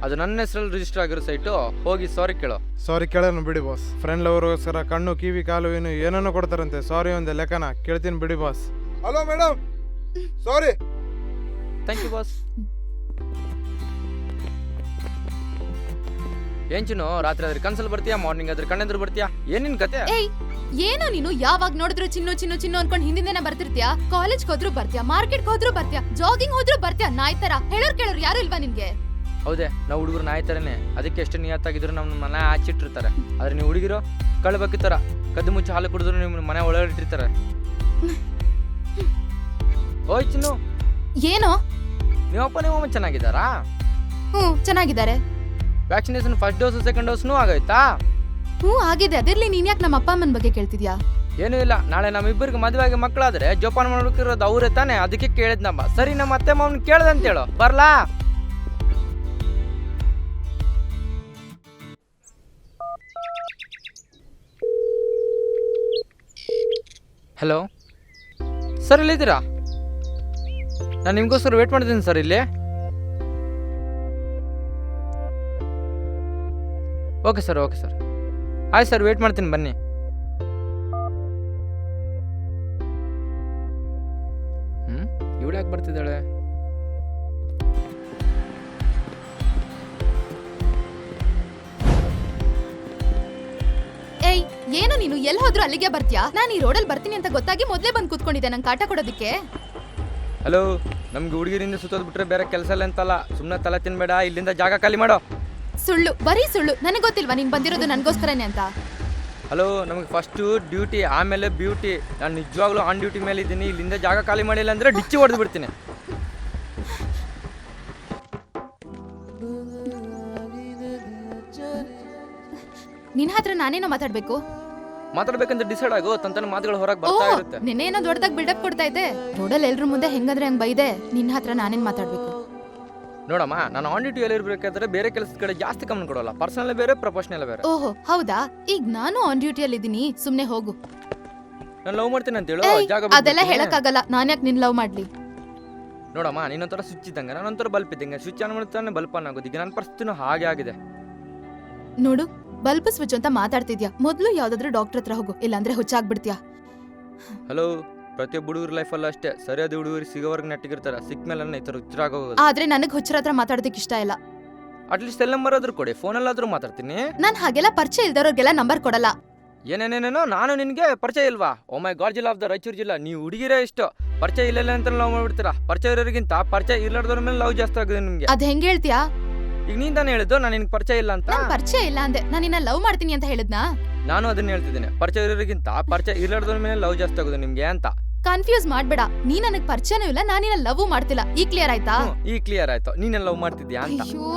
ಅದು ನನ್ನ ಹೆಸರಲ್ಲಿ ರಿಜಿಸ್ಟರ್ ಆಗಿರೋ ಸೈಟು. ಹೋಗಿ ಸಾರಿ ಕೇಳೋ. ಸಾರಿ ಕೇಳೋಣ ಬಿಡಿ ಬಾಸ್. ಫ್ರೆಂಡ್ ಲವರ್ಗೋಸ್ಕರ ಕಣ್ಣು ಕಿವಿ ಕಾಲು ಏನು ಏನೇನೋ ಕೊಡ್ತಾರಂತೆ. ಸಾರಿ ಒಂದೇ ಲೆಕ್ಕನ ಕೇಳ್ತೀನಿ ಬಿಡಿ boss. Hello madam, sorry. Thank you boss. ಏನ್ ಚಿನ್ನು, ರಾತ್ರಿ ಆದ್ರೆ ಕನ್ಸಲ್ ಬರ್ತೀಯಾ, ಮಾರ್ನಿಂಗ್ ಆದ್ರೆ ಕಣ್ಣೆದ್ರು ಬರ್ತೀಯಾ? ಏನ್ ನಿನ್ ಕತೆ? ಏಯ್, ಏನೋ ನೀನು ಯಾವಾಗ ನೋಡಿದ್ರು ಚಿನ್ನು ಚಿನ್ನು ಚಿನ್ನು ಅನ್ಕೊಂಡ್ ಹಿಂದಿಂದೇನೆ ಬರ್ತಿರ್ತೀಯಾ? ಕಾಲೇಜ್ ಹೋದ್ರು ಬರ್ತೀಯಾ, ಮಾರ್ಕೆಟ್ ಹೋದ್ರು ಬರ್ತೀಯಾ, ಜಾಗಿಂಗ್ ಹೋದ್ರು ಬರ್ತೀಯಾ? ನಾಯಿ ತರ ಹೇಳೋರ್ ಕೇಳೋರು ಯಾರು ಇಲ್ವಾ ನಿನ್ಗೆ? ಹೌದೇ, ನಾವು ಹುಡುಗರು ನಾಯಿ ತರನೇ. ಅದಕ್ಕೆ ಎಷ್ಟು ನಿಯತ್ತಾಗಿದ್ರು ನಮ್ಮ ಮನೆ ಆಚಿಟ್ಟಿರ್ತಾರೆ. ಆದ್ರೆ ನೀವು ಹುಡುಗಿರೋ ಕಳ್ಬೇಕಿ ತರ ಕದ್ದು ಮುಚ್ಚಿ ಹಾಲು ಕುಡಿದ್ರು ನಿಮ್ಮ ಮನೆ ಒಳಗಡೆ ಇಟ್ಟಿರ್ತಾರೆ. ಓಯ್ ಚಿನ್ನು, ಏನೋ? ನಿಮ್ಮಪ್ಪ ನಿಮ್ಮಮ್ಮ ಚೆನ್ನಾಗಿದ್ದಾರಾ? ಚೆನ್ನಾಗಿದ್ದಾರೆ. ವ್ಯಾಕ್ಸಿನೇಷನ್ ಫಸ್ಟ್ ಡೋಸ್ ಸೆಕೆಂಡ್ ಡೋಸ್ನೂ ಆಗೋಯ್ತಾ? ಆಗಿದೆ. ಅದಿರ್ಲಿ, ನೀನ್ ಯಾಕೆ ನಮ್ಮ ಅಪ್ಪ ಅಮ್ಮನ ಬಗ್ಗೆ ಕೇಳ್ತಿದ್ಯಾ? ಏನೂ ಇಲ್ಲ, ನಾಳೆ ನಮ್ಮಿಬ್ಬರಿಗೆ ಮದುವೆ ಆಗಿ ಮಕ್ಕಳಾದ್ರೆ ಜೋಪಾನ ಮಾಡ್ಬೇಕಿರೋದು ಅವರೇ ತಾನೇ. ಅದಕ್ಕೆ ಕೇಳಿದ್ನಮ್ಮ. ಸರಿ, ನಮ್ಮ ಅತ್ತೆ ಮಾವನ್ ಕೇಳ್ದೆ ಅಂತೇಳು. ಬರ್ಲಾ? ಹಲೋ ಸರ್, ಇಲ್ಲಿದ್ದೀರಾ? ನಾನು ನಿಮಗೋಸ್ಕರ ವೇಟ್ ಮಾಡ್ತೀನಿ ಸರ್ ಇಲ್ಲಿ. ಓಕೆ ಸರ್, ಓಕೆ ಸರ್, ಆಯ್ತು ಸರ್, ವೇಟ್ ಮಾಡ್ತೀನಿ, ಬನ್ನಿ. ಇವಳು ಯಾಕೆ ಬರ್ತಿದ್ದಾಳೆ? ಏಯ್, ಏನೋ ನೀನು ಎಲ್ಲಿ ಹೋದ್ರು ಅಲ್ಲಿಗೆ ಬರ್ತೀಯಾ? ನಾನು ಈ ರೋಡಲ್ಲಿ ಬರ್ತೀನಿ ಅಂತ ಗೊತ್ತಾಗಿ ಮೊದಲೇ ಬಂದು ಕೂತ್ಕೊಂಡಿದ್ದೆ ನಂಗೆ ಕಾಟ ಕೊಡೋದಕ್ಕೆ. ಹಲೋ, ನಮ್ಗೆ ಹುಡುಗಿರಿಂದ ಸುತ್ತೋದು ಬಿಟ್ರೆ ಬೇರೆ ಕೆಲಸ ಇಲ್ಲ ಅಂತಲ್ಲ. ಸುಮ್ಮನೆ ತಲೆ ತಿನ್ಬೇಡ, ಇಲ್ಲಿಂದ ಜಾಗ ಖಾಲಿ ಮಾಡೋ. ಸುಳ್ಳು, ಬರೀ ಸುಳ್ಳು. ನನಗೆ ಗೊತ್ತಿಲ್ವಾ ನೀನ್ ಬಂದಿರೋದು ನನಗೋಸ್ಕರನೇ ಅಂತ? ಹಲೋ, ನಮಗೆ ಫಸ್ಟು ಡ್ಯೂಟಿ, ಆಮೇಲೆ ಬ್ಯೂಟಿ. ನಾನು ನಿಜವಾಗ್ಲೂ ಆನ್ ಡ್ಯೂಟಿ ಮೇಲೆ ಇದ್ದೀನಿ. ಇಲ್ಲಿಂದ ಜಾಗ ಖಾಲಿ ಮಾಡಿಲ್ಲ ಅಂದರೆ ಡಿಚ್ಚಿ ಹೊಡೆದು ಬಿಡ್ತೀನಿ. ನಿನ್ನ ಹತ್ರ ನಾನೇನೋ ಮಾತಾಡ್ಬೇಕು? ಮಾತಾಡ್ಬೇಕಂತ ಡಿಸೈಡ್ ಆಗೋ, ತಂತನ ಮಾತುಗಳು ಹೊರಗೆ ಬರ್ತಾ ಇರುತ್ತೆ. ನಿನ್ನೇನೋ ದೊಡ್ಡದಾಗಿ ಬಿಲ್ಡಪ್ ಕೊಡ್ತಾ ಇದ್ದೆ. ರೋಡಲ್ಲಿ ಎಲ್ರ ಮುಂದೆ ಹೆಂಗಂದ್ರೆ ಹಂಗ್ ಬೈದೆ. ನಿನ್ನ ಹತ್ರ ನಾನೇನ್ ಮಾತಾಡ್ಬೇಕು? ನೋಡಮ್ಮ, ನಾನು ಆನ್ ಡ್ಯೂಟಿಯಲ್ಲಿ ಇರಬೇಕಾದ್ರೆ ಬೇರೆ ಕೆಲಸದ ಕಡೆ ಜಾಸ್ತಿ ಗಮನ ಕೊಡೋಲ್ಲ. ಪರ್ಸನಲ್ ಬೇರೆ, ಪ್ರೊಫೆಷನಲ್ ಬೇರೆ. ಓಹೋ, ಹೌದಾ? ಈಗ ನಾನು ಆನ್ ಡ್ಯೂಟಿಯಲ್ಲಿ ಇದ್ದೀನಿ, ಸುಮ್ನೆ ಹೋಗು. ನಾನು ಲವ್ ಮಾಡ್ತೀನಿ ಅಂತ ಹೇಳು. ಜಾಗ ಅದೆಲ್ಲ ಹೇಳಕ್ಕಾಗಲ್ಲ. ನಾನು ಯಾಕೆ ನಿನ್ ಲವ್ ಮಾಡ್ಲಿ? ನೋಡಮ್ಮ, ನೀನೊಂಥರ ಸ್ವಿಚ್ ಇದ್ದಂಗೆ, ನಾನೊಂಥರ ಬಲ್ಪ್ ಇದ್ದಂಗೆ. ಸ್ವಿಚ್ ಆನ್ ಮಾಡ್ತಾನೆ ಬಲ್ಪ್ ಆನ್ ಆಗೋದು. ಈಗ ನನ್ನ ಪರಿಸ್ಥಿತಿನೂ ಹಾಗೆ ಆಗಿದೆ. ನೋಡು, ಬಲ್ಬ್ ಸ್ವಿಚ್ ಅಂತ ಮಾತಾಡ್ತಿದ್ಯಾ. ಮೊದ್ಲು ಯಾವ್ದಾದ್ರು ಡಾಕ್ಟರ್ ಹತ್ರ ಹೋಗು, ಇಲ್ಲಾಂದ್ರೆ ಹುಚ್ಚಾಗ್ಬಿಡ್ತೀಯಾ. ಹಲೋ, ಪ್ರತಿಯೊಬ್ಬ ಹುಡುಗರ ಲೈಫಲ್ಲ ಅಷ್ಟೇ. ಸರಿಯಾದ ಹುಡುಗರು ಸಿಗೋವರೆಗೆ ನೆಟ್ಟಿಗಿರ್ತಾರೆ. ಸಿಕ್ಕ ಮೇಲೆ ಈ ಥರ ಹುಚ್ಚರಾಗೋಗೋದು. ಆದ್ರೆ ನನಗ್ ಹುಚ್ಚರ ಹತ್ರ ಮಾತಾಡೋದಕ್ಕೆ ಇಷ್ಟ ಇಲ್ಲ. ಅಟ್ಲೀಸ್ಟ್ ಸೆಲ್ ನಂಬರ್ ಆದ್ರೂ ಕೊಡಿ, ಫೋನಲ್ಲಾದ್ರೂ ಮಾತಾಡ್ತೀನಿ. ನಾನ್ ಹಾಗೆಲ್ಲ ಪರಿಚಯ ಇಲ್ದವ್ರಿಗೆಲ್ಲ ನಂಬರ್ ಕೊಡಲ್ಲ. ಏನೇನೇನೇನೋ, ನಾನು ನಿನಗೆ ಪರಿಚಯ ಇಲ್ವಾ? ಓ ಮೈ ಗಾಡ್, ಜಿಲ್ಲಾ ಆಫ್ ದ ರಾಯಚೂರು ಜಿಲ್ಲಾ. ನೀವು ಹುಡುಗಿರೇ ಇಷ್ಟು ಪರಿಚಯ ಇಲ್ಲ ಅಂತ ಲವ್ ಮಾಡ್ಬಿಡ್ತೀರಾ. ಪರಿಚಯ ಇರೋರಿಗಿಂತ ಪರಿಚಯ ಇರ್ಲಾರ್ದವ್ರ ಮೇಲೆ ಲವ್ ಜಾಸ್ತಿ ಆಗಿದೆ ನಿಮ್ಗೆ. ಅದ್ ಹೆಂಗ್ ಹೇಳ್ತೀಯಾ? ಈಗ ನೀನ್ ತಾನೇ ಹೇಳಿದ್ದು ನಾನು ನಿನ್ಗೆ ಪರಿಚಯ ಇಲ್ಲ ಅಂತ. ನಾನ್ ಪರಿಚಯ ಇಲ್ಲ ಅಂದೆ, ನಾನು ನಿನ್ನ ಲವ್ ಮಾಡ್ತೀನಿ ಅಂತ ಹೇಳಿದ್ನಾ? ನಾನು ಅದನ್ನ ಹೇಳ್ತಿದ್ದೇನೆ. ಪರಿಚಯ ಇರೋರಿಗಿಂತ ಪರಿಚಯ ಇರ್ಲಾರ್ದವ್ರ ಮೇಲೆ ಲವ್ ಜಾಸ್ತಿ ಆಗೋದು ನಿಮ್ಗೆ ಅಂತ. ಕನ್ಫ್ಯೂಸ್ ಮಾಡ್ಬೇಡ. ನೀ ನನಗ್ ಪರಿಚಯನೂ ಇಲ್ಲ, ನಾನು ನಿನ್ನ ಲವ್ ಮಾಡ್ತಿಲ್ಲ. ಈ ಕ್ಲಿಯರ್ ಆಯ್ತಾ? ಈ ಕ್ಲಿಯರ್ ಆಯ್ತು. ನೀನೆಲ್ಲ ಲವ್ ಮಾಡ್ತಿದ್ಯಾ ಅಂತ. ಅಯ್ಯೋ,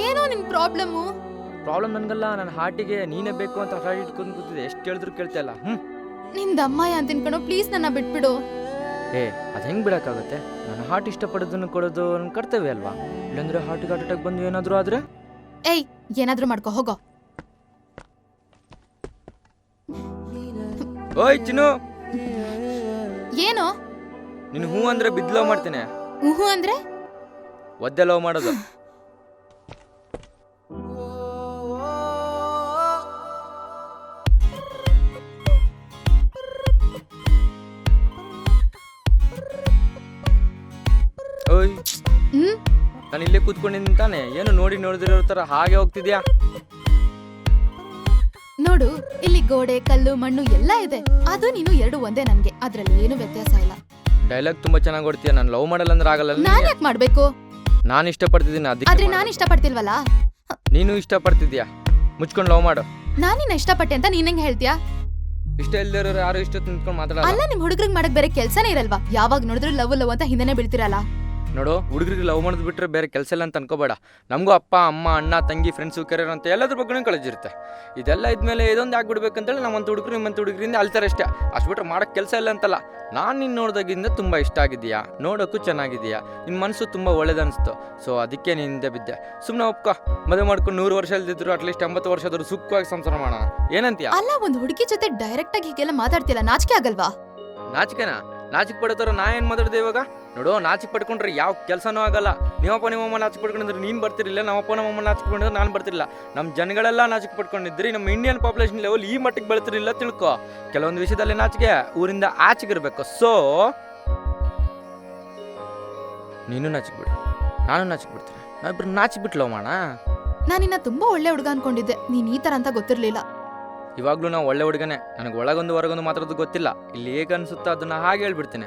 ಏನೋ ನಿನ್ ಪ್ರಾಬ್ಲಮ್? ಪ್ರಾಬ್ಲಮ್ ನನ್ಗಲ್ಲ, ನನ್ನ ಹಾರ್ಟಿಗೆ ನೀನೇ ಬೇಕು ಅಂತ ಹಠ ಇಟ್ಕೊಂಡು ಕೂತಿದೆ. ಎಷ್ಟು ಹೇಳಿದ್ರು ಕೇಳ್ತಾ ಇಲ್ಲ. ನಿಂದಮ್ಮಯ್ಯ ಅಂತ ತಿನ್ಕೊಂಡು ಪ್ಲೀಸ್ ನನ್ನ ಬಿಟ್ಬಿಡು. ಅದು ಹೆಂಗ್ ಬಿಡಕ್ಕಾಗುತ್ತೆ? ನನ್ನ ಹಾರ್ಟ್ ಇಷ್ಟಪಡೋದನ್ನು ಕೊಡೋದು ನನ್ನ ಕರ್ತವ್ಯ ಅಲ್ವಾ? ಇಲ್ಲಾಂದ್ರೆ ಹಾರ್ಟಿಗೆ ಹಾರ್ಟ್ ಅಟ್ಯಾಕ್ ಬಂದು ಏನಾದ್ರು ಆದ್ರೆ? ಏಯ್, ಏನಾದ್ರೂ ಮಾಡ್ಕೊ, ಹೋಗೋ. ಓಯ್ ಚಿನ್ನು, ಏನೋ ನೀನು ಹೂ ಅಂದ್ರೆ ಬಿದ್ದು ಲವ್ ಮಾಡ್ತೀನಿ, ಊಹು ಅಂದ್ರೆ ಒದ್ದೆ ಲವ್ ಮಾಡೋದು. ಓಯ್, ಹ್ಮ್ ನಾನು ಇಲ್ಲೇ ಕೂತ್ಕೊಂಡಿದ್ದೀನಿ ತಾನೆ, ಏನು ನೋಡಿ ನೋಡಿದಿರೋ ಥರ ಹಾಗೆ ಹೋಗ್ತಿದ್ಯಾ? ನೋಡು, ಇಲ್ಲಿ ಗೋಡೆ ಕಲ್ಲು ಮಣ್ಣು ಎಲ್ಲ ಇದೆ. ಅದು ನೀನು ಎರಡು ಒಂದೇ ನನ್ಗೆ, ಅದ್ರಲ್ಲಿ ಏನು ವ್ಯತ್ಯಾಸ ಇಲ್ಲ. ಡೈಲಾಗ್ ತುಂಬಾ ಚೆನ್ನಾಗಿ ಹೊಡ್ತೀಯ. ನಾನು ಲವ್ ಮಾಡಲ್ಲ ಅಂದ್ರೆ ಆಗಲ್ಲ. ನಾನ್ ಯಾಕೆ ಮಾಡ್ಬೇಕು? ನಾನು ಇಷ್ಟಪಡ್ತಿದ್ದೀನಿ, ಆದ್ರೆ ಅದಕ್ಕೆ ನಾನ್ ಇಷ್ಟಪಡ್ತಿಲ್ವಲ್ಲ. ನೀನು ಇಷ್ಟಪಡ್ತಿದ್ಯಾ? ಮುಚ್ಕೊಂಡು ಲವ್ ಮಾಡು. ನಾನ್ ನಿನ್ನ ಇಷ್ಟಪಟ್ಟೆ ಅಂತ ನೀನ್ ಹೆಂಗ್ ಹೇಳ್ತೀಯಾ? ಇಷ್ಟ ಇಲ್ದಿರೋರು ಯಾರು ಇಷ್ಟ ನಿಂತ್ಕೊಂಡು ಮಾತಾಡಲ್ಲ. ಅಲ್ಲ, ನಿಮ್ ಹುಡುಗ್ರಿಗೆ ಮಾಡಕ್ ಬೇರೆ ಕೆಲ್ಸನೇ ಇರಲ್ವಾ? ಯಾವಾಗ ನೋಡಿದ್ರು ಲವ್ ಲವ್ ಅಂತ ಹಿಂದೆನೆ ಬೀಳ್ತಿರಲ್ಲ. ನೋಡು, ಹುಡುಗರಿಗೆ ಲವ್ ಮಾಡೋದು ಬಿಟ್ಟರೆ ಬೇರೆ ಕೆಲಸ ಇಲ್ಲ ಅಂತ ಅನ್ಕೋಬೇಡ. ನಮಗೂ ಅಪ್ಪ ಅಮ್ಮ ಅಣ್ಣ ತಂಗಿ ಫ್ರೆಂಡ್ಸು ಕೆರಿಯರ್ ಅಂತ ಎಲ್ಲದ್ರ ಬಗ್ಗೆನೂ ಕಾಳಜಿರುತ್ತೆ. ಇದೆಲ್ಲ ಇದ್ಮೇಲೆ ಇದೊಂದು ಆಗ್ಬಿಡ್ಬೇಕಂತೇಳಿ ನಮ್ಮಂತ ಹುಡುಗರು ನಿಮ್ಮಂತ ಹುಡುಗರಿಂದ ಅಳ್ತಾರೆ ಅಷ್ಟೇ. ಅಷ್ಟು ಬಿಟ್ರೆ ಮಾಡೋಕ್ಕೆ ಕೆಲಸ ಇಲ್ಲ ಅಂತಲ್ಲ. ನಾನು ನಿನ್ನ ನೋಡಿದಾಗಿಂದ ತುಂಬ ಇಷ್ಟ ಆಗಿದೆಯಾ, ನೋಡೋಕ್ಕೂ ಚೆನ್ನಾಗಿದೆಯಾ, ನಿನ್ನ ಮನಸ್ಸು ತುಂಬ ಒಳ್ಳೇದನ್ನಿಸ್ತು. ಸೊ ಅದಕ್ಕೆ ನೀನು ಹಿಂದೆ ಬಿದ್ದೆ. ಸುಮ್ಮನೆ ಒಪ್ಕೊ, ಮದುವೆ ಮಾಡ್ಕೊಂಡು 100 ವರ್ಷ ಇಲ್ದಿದ್ರು ಅಟ್ಲೀಸ್ಟ್ 80 ವರ್ಷದವರು ಸುಖವಾಗಿ ಸಂಸಾರ ಮಾಡೋಣ. ಏನಂತೀಯ? ಅಲ್ಲ, ಒಂದ್ ಹುಡುಗಿ ಜೊತೆ ಡೈರೆಕ್ಟ್ ಆಗಿ ಹೀಗೆಲ್ಲ ಮಾತಾಡ್ತಿಲ್ಲ, ನಾಚಿಕೆ ಆಗಲ್ವಾ? ನಾಚಿಕೆನಾ? ನಾಚಿಕೆ ಪಡೋತರ ನಾ ಏನು ಮಾತಾಡ್ದೆ ಇವಾಗ? ನೋಡು, ನಾಚಿಕೆ ಪಡ್ಕೊಂಡ್ರೆ ಯಾವ ಕೆಲಸನೂ ಆಗಲ್ಲ. ನಿಮ್ಮಪ್ಪ ನಿಮ್ಮಮ್ಮ ನಾಚಿಕೆ ಪಡ್ಕೊಂಡಿದ್ರೆ ನೀನು ಬರ್ತಿರಲಿಲ್ಲ, ನಮ್ಮಪ್ಪ ನಮ್ಮಮ್ಮ ನಾಚಿಕೆ ಪಡ್ಕೊಂಡಿದ್ರೆ ನಾನು ಬರ್ತಿರಲಿಲ್ಲ. ನಮ್ಮ ಜನಗಳೆಲ್ಲ ನಾಚಿಕೆ ಪಡ್ಕೊಂಡಿದ್ರಿ, ನಮ್ಮ ಇಂಡಿಯನ್ ಪಾಪ್ಯುಲೇಷನ್ ಲೆವೆಲ್ ಈ ಮಟ್ಟಿಗೆ ಬೆಳ್ತಿರಲಿಲ್ಲ. ತಿಳ್ಕೊ, ಕೆಲವೊಂದು ವಿಷಯದಲ್ಲಿ ನಾಚಿಕೆ ಊರಿಂದ ಆಚೆಗಿರ್ಬೇಕು. ಸೊ ನೀನು ನಾಚಿಕೆ ಬಿಡು, ನಾನು ನಾಚಿಕೆ ಬಿಡ್ತೀನಿ, ನಾವಿಬ್ರು ನಾಚಿಕೆ ಬಿಟ್ಟು ಲವ್ ಮಾಡೋಣ. ನಾನಿನ್ನ ತುಂಬಾ ಒಳ್ಳೆ ಹುಡುಗ ಅನ್ಕೊಂಡಿದ್ದೆ, ನೀನ್ ಈ ತರ ಅಂತ ಗೊತ್ತಿರ್ಲಿಲ್ಲ. ಇವಾಗಲೂ ನಾವು ಒಳ್ಳೆ ಹುಡುಗನೇ. ನನಗೆ ಒಳಗೊಂದು ಹೊರಗೊಂದು ಮಾತಾಡೋದು ಗೊತ್ತಿಲ್ಲ. ಇಲ್ಲಿ ಹೇಗೆ ಅನಿಸುತ್ತೋ ಅದನ್ನು ಹಾಗೆ ಹೇಳ್ಬಿಡ್ತೀನಿ.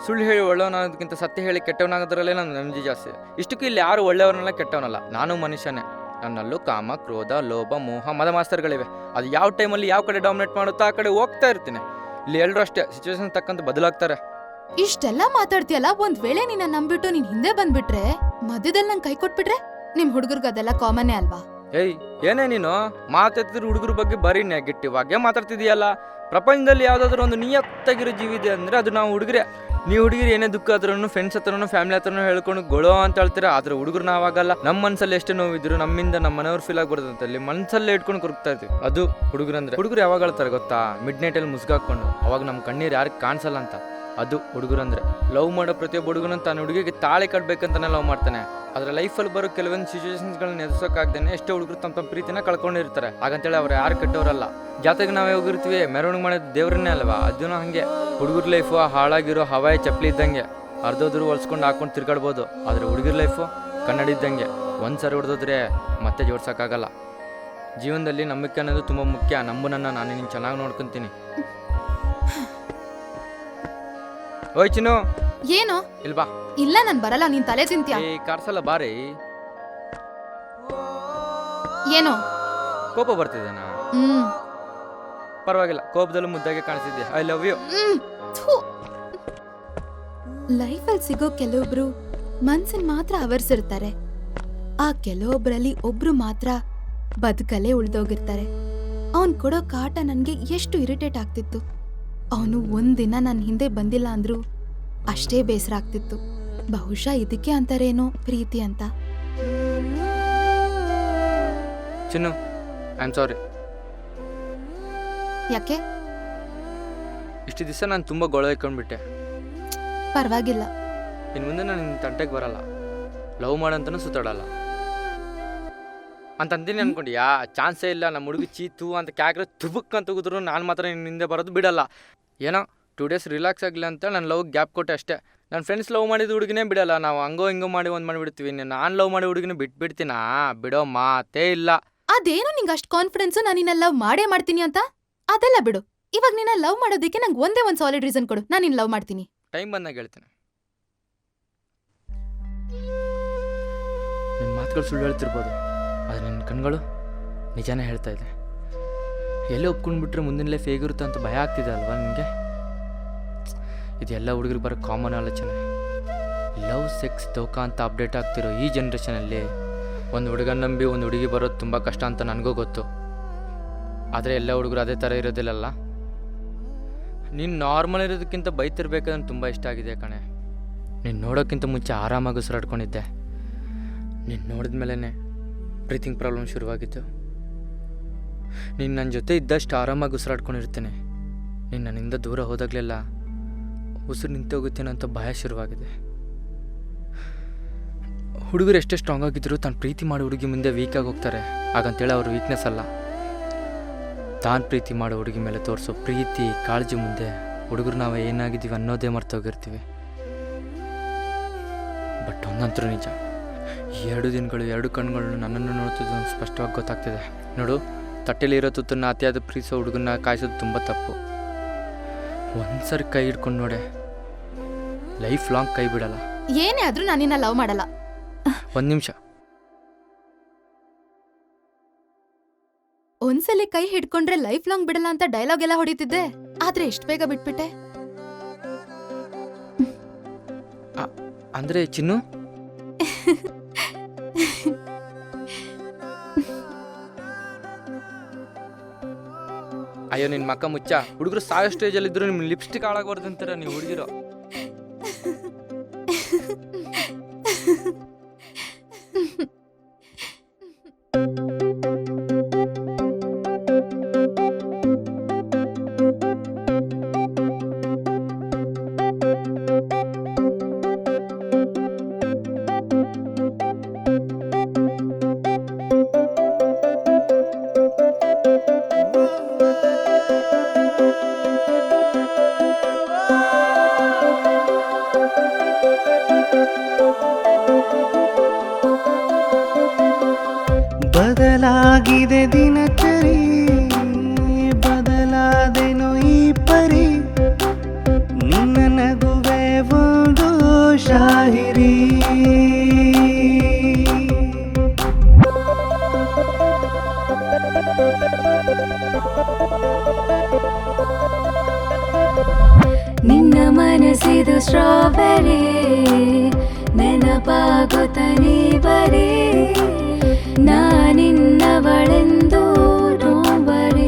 ಸುಳ್ಳು ಹೇಳಿ ಒಳ್ಳೆಯವನಾಗೋದಕ್ಕಿಂತ ಸತ್ಯ ಹೇಳಿ ಕೆಟ್ಟವನಾಗೋದ್ರಲ್ಲೇ ನನ್ನ ನೆಮ್ಮದಿ ಜಾಸ್ತಿ. ಇಷ್ಟಕ್ಕೂ ಇಲ್ಲಿ ಯಾರು ಒಳ್ಳೆಯವರನ್ನೆಲ್ಲ ಕೆಟ್ಟವನಲ್ಲ, ನಾನು ಮನುಷ್ಯನೇ. ನನ್ನಲ್ಲೂ ಕಾಮ, ಕ್ರೋಧ, ಲೋಭ, ಮೋಹ, ಮದ ಮಾಸ್ತರ್ಗಳಿವೆ. ಅದು ಯಾವ ಟೈಮಲ್ಲಿ ಯಾವ ಕಡೆ ಡಾಮಿನೇಟ್ ಮಾಡುತ್ತೋ ಆ ಕಡೆ ಹೋಗ್ತಾ ಇರ್ತೀನಿ. ಇಲ್ಲಿ ಎಲ್ಲರೂ ಅಷ್ಟೇ, ಸಿಚುವೇಶನ್ ತಕ್ಕಂತ ಬದಲಾಗ್ತಾರೆ. ಇಷ್ಟೆಲ್ಲ ಮಾತಾಡ್ತೀಯಲ್ಲ, ಒಂದ್ ವೇಳೆ ನಿನ್ನ ನಂಬಿಟ್ಟು ನೀನ್ ಹಿಂದೆ ಬಂದ್ಬಿಟ್ರೆ, ಮಧ್ಯದಲ್ಲಿ ನಂಗೆ ಕೈ ಕೊಟ್ಬಿಟ್ರೆ, ನಿಮ್ ಹುಡುಗರ್ಗ ಅದೆಲ್ಲ ಕಾಮನ್ನೇ ಅಲ್ವಾ? ಏಯ್, ಏನೇ ನೀನು ಮಾತಾಡ್ತಿದ್ರು ಹುಡುಗರ ಬಗ್ಗೆ ಬರೀ ನೆಗೆಟಿವ್ ಆಗೇ ಮಾತಾಡ್ತಿದೀಯಲ್ಲ. ಪ್ರಪಂಚದಲ್ಲಿ ಯಾವುದಾದ್ರೂ ಒಂದು ನಿಯತ್ತಾಗಿರೋ ಜೀವಿ ಇದೆ ಅಂದರೆ ಅದು ನಾವು ಹುಡುಗರೇ. ನೀವು ಹುಡುಗಿರು ಏನೇ ದುಃಖ ಆದ್ರೂ ಫ್ರೆಂಡ್ಸ್ ಹತ್ರನೂ ಫ್ಯಾಮಿಲಿ ಹತ್ರನೂ ಹೇಳ್ಕೊಂಡು ಗೊಳೋ ಅಂತ ಹೇಳ್ತೀರಾ. ಆದ್ರೆ ಹುಡುಗರು ನಾವಾಗಲ್ಲ. ನಮ್ಮ ಮನಸ್ಸಲ್ಲಿ ಎಷ್ಟು ನೋವಿದ್ರು ನಮ್ಮಿಂದ ನಮ್ಮ ಮನೆಯವ್ರು ಫೀಲ್ ಆಗ್ಬಾರ್ದು ಅಲ್ಲಿ ಮನಸ್ಸಲ್ಲೇ ಇಟ್ಕೊಂಡು ಕೊರಗ್ತಾ ಇರ್ತೀವಿ. ಅದು ಹುಡುಗರು ಅಂದ್ರೆ. ಹುಡುಗರು ಯಾವಾಗ ಹೇಳ್ತಾರೆ ಗೊತ್ತಾ? ಮಿಡ್ ನೈಟಲ್ಲಿ ಮುಸ್ಗಾಕೊಂಡು, ಅವಾಗ ನಮ್ಮ ಕಣ್ಣೀರು ಯಾರಿಗೆ ಕಾಣಿಸಲ್ಲ ಅಂತ. ಅದು ಹುಡುಗರು ಅಂದ್ರೆ. ಲವ್ ಮಾಡೋ ಪ್ರತಿಯೊಬ್ಬ ಹುಡುಗನು ತಾನು ಹುಡುಗಿಗೆ ತಾಳಿ ಕಟ್ಬೇಕಂತಾನೆ ಲವ್ ಮಾಡ್ತಾನೆ. ಅದರ ಲೈಫಲ್ಲಿ ಬರೋ ಕೆಲವೊಂದು ಸಿಚುವೇಶನ್ಸ್ಗಳನ್ನ ಎದುರಿಸೋಕ್ಕಾಗ್ದೇನೆ ಎಷ್ಟೋ ಹುಡುಗರು ತಮ್ಮ ಪ್ರೀತಿನ ಕಳ್ಕೊಂಡಿರ್ತಾರೆ. ಹಾಗಂತೇಳಿ ಅವ್ರು ಯಾರು ಕೆಟ್ಟವರಲ್ಲ. ಜಾತ್ರೆಗೆ ನಾವೇ ಹೋಗಿರ್ತೀವಿ, ಮೆರವಣಿಗೆ ಮಾಡೋದು ದೇವ್ರನ್ನೇ ಅಲ್ವಾ? ಅದೂ ಹಂಗೆ. ಹುಡುಗರ ಲೈಫು ಹಾಳಾಗಿರೋ ಹವಾಯಿ ಚಪ್ಪಲಿ ಇದ್ದಂಗೆ, ಅರ್ಧೋದ್ರು ಹೊಲ್ಸ್ಕೊಂಡು ಹಾಕೊಂಡು ತಿರ್ಗಾಡ್ಬೋದು. ಆದರೆ ಹುಡುಗರ ಲೈಫು ಕನ್ನಡಿ ಇದ್ದಂಗೆ, ಒಂದ್ಸರಿ ಹೊಡೆದೋದ್ರೆ ಮತ್ತೆ ಜೋಡ್ಸೋಕ್ಕಾಗಲ್ಲ. ಜೀವನದಲ್ಲಿ ನಂಬಿಕೆ ಅನ್ನೋದು ತುಂಬ ಮುಖ್ಯ. ನಂಬು ನನ್ನ, ನಾನು ನಿನ್ನ ಚೆನ್ನಾಗಿ ನೋಡ್ಕೊತೀನಿ. ಓಯ್ ಚಿನ್ನು, ಏನು? ಇಲ್ಬಾ. ಇಲ್ಲ, ನಾನ್ ಬರಲ್ಲ, ನೀನ್ ತಲೆ ತಿಂತ್ಯಾ. ಈ ಕಾರ್ಸಲ್ಲ ಬಾರಿ. ಏನು ಕೋಪ ಬರ್ತಿದ್ದೇನಾ? ಪರವಾಗಿಲ್ಲ, ಕೋಪದಲ್ಲೂ ಮುದ್ದಾಗೆ ಕಾಣಿಸಿದ್ಯಾ. I love you. ಲೈಫಲ್ಲಿ ಸಿಗೋ ಕೆಲವೊಬ್ರು ಮನ್ಸನ್ ಮಾತ್ರ ಅವರ್ಸಿರ್ತಾರೆ. ಆ ಕೆಲವೊಬ್ರಲ್ಲಿ ಒಬ್ರು ಮಾತ್ರ ಬದುಕಲ್ಲೇ ಉಳ್ದೋಗಿರ್ತಾರೆ. ಅವನ್ ಕೊಡೋ ಕಾಟ ನನ್ಗೆ ಎಷ್ಟು ಇರಿಟೇಟ್ ಆಗ್ತಿತ್ತು. ಅವನು ಒಂದಿನ ನನ್ನ ಹಿಂದೆ ಬಂದಿಲ್ಲ ಅಂದ್ರು ಅಷ್ಟೇ ಬೇಸರ ಆಗ್ತಿತ್ತು. ಬಹುಶಃ ಇದಕ್ಕೆ ಅಂತಾರೇನೋ ಪ್ರೀತಿ ಅಂತ. ಚಿನ್ನು, ಐ ಆಮ್ ಸಾರಿ. ಯಾಕೆ? ಇಷ್ಟು ದಿವಸ ನಾನು ತುಂಬ ಗೊಳ ಇಟ್ಕೊಂಡ್ಬಿಟ್ಟೆ. ಪರವಾಗಿಲ್ಲ, ಇನ್ನು ಮುಂದೆ ನಾನು ನಿನ್ನ ತಂಟೆಗೆ ಬರಲ್ಲ, ಲವ್ ಮಾಡಂತನೂ ಸುತ್ತಾಡಲ್ಲ ಅಂತಂತೀನಿ ಅನ್ಕೊಂಡ್ಯಾ? ಚಾನ್ಸೇ ಇಲ್ಲ. ನಮ್ಮ ಹುಡುಗಿ ಚೀತು ಅಂತ ಕ್ಯಾಕ್ರೆ ತುಬುಕ್ ಅಂತ ಹೋಗಿದ್ರು ನಾನು ಮಾತ್ರ ನಿನ್ನ ಹಿಂದೆ ಬರೋದು ಬಿಡಲ್ಲ. ಏನೋ 2 ಡೇಸ್ ರಿಲ್ಯಾಕ್ಸ್ ಆಗಲಿ ಅಂತ ನಾನು ಲವ್ ಗ್ಯಾಪ್ ಕೊಟ್ಟೆ ಅಷ್ಟೇ. ನನ್ನ ಫ್ರೆಂಡ್ಸ್ ಲವ್ ಮಾಡಿದ ಹುಡುಗಿನೇ ಬಿಡಲ್ಲ. ನಾವು ಹಂಗೋ ಹಿಂಗೋ ಮಾಡಿ ಒಂದು ಮಾಡಿಬಿಡ್ತೀವಿ. ನಾನು ಲವ್ ಮಾಡಿ ಹುಡುಗಿನ ಬಿಟ್ಬಿಡ್ತೀನಾ? ಬಿಡೋ ಮಾತೇ ಇಲ್ಲ. ಅದೇನು ನಿಂಗೆ ಅಷ್ಟು ಕಾನ್ಫಿಡೆನ್ಸು ನಾನು ನಿನ್ನ ಲವ್ ಮಾಡೇ ಮಾಡ್ತೀನಿ ಅಂತ? ಅದೆಲ್ಲ ಬಿಡು. ಇವಾಗ ನಿನ್ನ ಲವ್ ಮಾಡೋದಕ್ಕೆ ನಂಗೆ ಒಂದೇ ಒಂದು ಸಾಲಿಡ್ ರೀಸನ್ ಕೊಡು, ನಾನು ನಿನ್ನ ಲವ್ ಮಾಡ್ತೀನಿ. ಟೈಮ್ ಬಂದಾಗ ಹೇಳ್ತೀನಿ. ನಿನ್ನ ಮಾತುಗಳು ಸುಳ್ಳು ಹೇಳ್ತಿರ್ಬೋದು, ಆದರೆ ನಿನ್ನ ಕಣ್ಗಳು ನಿಜಾನೇ ಹೇಳ್ತಾ ಇದೆ. ಎಲ್ಲೇ ಒಪ್ಕೊಂಡ್ಬಿಟ್ರೆ ಮುಂದಿನ ಲೈಫ್ ಹೇಗಿರುತ್ತೆ ಅಂತ ಭಯ ಆಗ್ತಿದೆ ಅಲ್ವಾ ನಿನಗೆ? ಇದೆಲ್ಲ ಹುಡುಗರಿಗೆ ಬರೋ ಕಾಮನ್ ಆಲೋಚನೆ. ಲವ್, ಸೆಕ್ಸ್, ದೋಖಾ ಅಂತ ಅಪ್ಡೇಟ್ ಆಗ್ತಿರೋ ಈ ಜನ್ರೇಷನಲ್ಲಿ ಒಂದು ಹುಡುಗನ ನಂಬಿ ಒಂದು ಹುಡುಗಿ ಬರೋದು ತುಂಬ ಕಷ್ಟ ಅಂತ ನನಗೂ ಗೊತ್ತು. ಆದರೆ ಎಲ್ಲ ಹುಡುಗರು ಅದೇ ಥರ ಇರೋದಿಲ್ಲಲ್ಲ. ನೀನು ನಾರ್ಮಲ್ ಇರೋದಕ್ಕಿಂತ ಬೈತಿರ್ಬೇಕಾದ್ರೆ ತುಂಬ ಇಷ್ಟ ಆಗಿದೆ ಕಣೆ. ನೀನು ನೋಡೋಕ್ಕಿಂತ ಮುಂಚೆ ಆರಾಮಾಗಿ ಉಸಿರಾಡ್ಕೊಂಡಿದ್ದೆ. ನೀನು ನೋಡಿದ ಮೇಲೇ ಬ್ರೀತಿಂಗ್ ಪ್ರಾಬ್ಲಮ್ ಶುರುವಾಗಿತ್ತು. ನೀನು ನನ್ನ ಜೊತೆ ಇದ್ದಷ್ಟು ಆರಾಮಾಗಿ ಉಸಿರಾಡ್ಕೊಂಡಿರ್ತೀನಿ. ನೀನು ನನ್ನಿಂದ ದೂರ ಹೋದಾಗಲೆಲ್ಲ ಉಸಿರು ನಿಂತೋಗುತ್ತೇನೋ ಅಂತ ಭಯ ಶುರುವಾಗಿದೆ. ಹುಡುಗರು ಎಷ್ಟೇ ಸ್ಟ್ರಾಂಗ್ ಆಗಿದ್ರು ತಾನು ಪ್ರೀತಿ ಮಾಡೋ ಹುಡುಗಿ ಮುಂದೆ ವೀಕಾಗಿ ಹೋಗ್ತಾರೆ. ಹಾಗಂತೇಳಿ ಅವ್ರ ವೀಕ್ನೆಸ್ ಅಲ್ಲ. ತಾನು ಪ್ರೀತಿ ಮಾಡೋ ಹುಡುಗಿ ಮೇಲೆ ತೋರಿಸೋ ಪ್ರೀತಿ ಕಾಳಜಿ ಮುಂದೆ ಹುಡುಗರು ನಾವು ಏನಾಗಿದ್ದೀವಿ ಅನ್ನೋದೇ ಮರ್ತೋಗಿರ್ತೀವಿ. ಬಟ್ ಒಂದಂತರೂ ನಿಜ, ಈ 2 ದಿನಗಳು 2 ಕಣ್ಣುಗಳು ನನ್ನನ್ನು ನೋಡ್ತಿದ್ದು ಒಂದು ಸ್ಪಷ್ಟವಾಗಿ ಗೊತ್ತಾಗ್ತಿದೆ. ನೋಡು, ತಟ್ಟೆಲಿರೋ ತುತ್ತನ್ನು ಅತಿಯಾದ ಪ್ರೀತಿಸೋ ಹುಡುಗನ್ನ ಕಾಯಿಸೋದು ತುಂಬ ತಪ್ಪು. ಒಂದ್ಸರಿ ಕೈ ಹಿಡ್ಕೊಂಡು ನೋಡೆ, ಲೈಫ್ ಲಾಂಗ್ ಕೈ ಬಿಡಲ್ಲ. ಏನೇ ಆದ್ರೂ ನಾನು ನಿನ್ನ ಲವ್ ಮಾಡಲ್ಲ. 1 ನಿಮಿಷ. ಒಂದ್ಸಲಿ ಕೈ ಹಿಡ್ಕೊಂಡ್ರೆ ಲೈಫ್ ಲಾಂಗ್ ಬಿಡಲ್ಲ ಅಂತ ಡೈಲಾಗ್ ಎಲ್ಲ ಹೊಡಿತಿದ್ದೆ, ಆದ್ರೆ ಎಷ್ಟು ಬೇಗ ಬಿಟ್ಬಿಟ್ಟೆ. ಅಂದ್ರೆ ಚಿನ್ನು, ಅಯ್ಯೋ ನಿನ್ನ ಮಕ್ಕ ಮುಚ್ಚ. ಹುಡುಗರು ಸಾಯೋ ಸ್ಟೇಜಲ್ಲಿ ಇದ್ರು ನಿಮ್ಮ ಲಿಪ್ಸ್ಟಿಕ್ ಹಾಳಾಗಬಾರ್ದು ಅಂತಾರೆ ನೀವು ಹುಡುಗಿರೋ. ಬದಲಾಗಿದೆ ದಿನಚರಿ, ಬದಲಾದೆನು ಈ ಪರಿ, ನಿನ್ನ ನಗುವೆ ಒಂದು ಶಾಹಿರಿ. ನಿನ್ನ ಮನಸ್ಸಿದು ಸ್ಟ್ರಾಬೆರಿ, ನೆನಪಾಗುತ್ತ ನೀ ಬರೀ, ನಾನಿನ್ನವಳೆಂದು ನೋಬರಿ.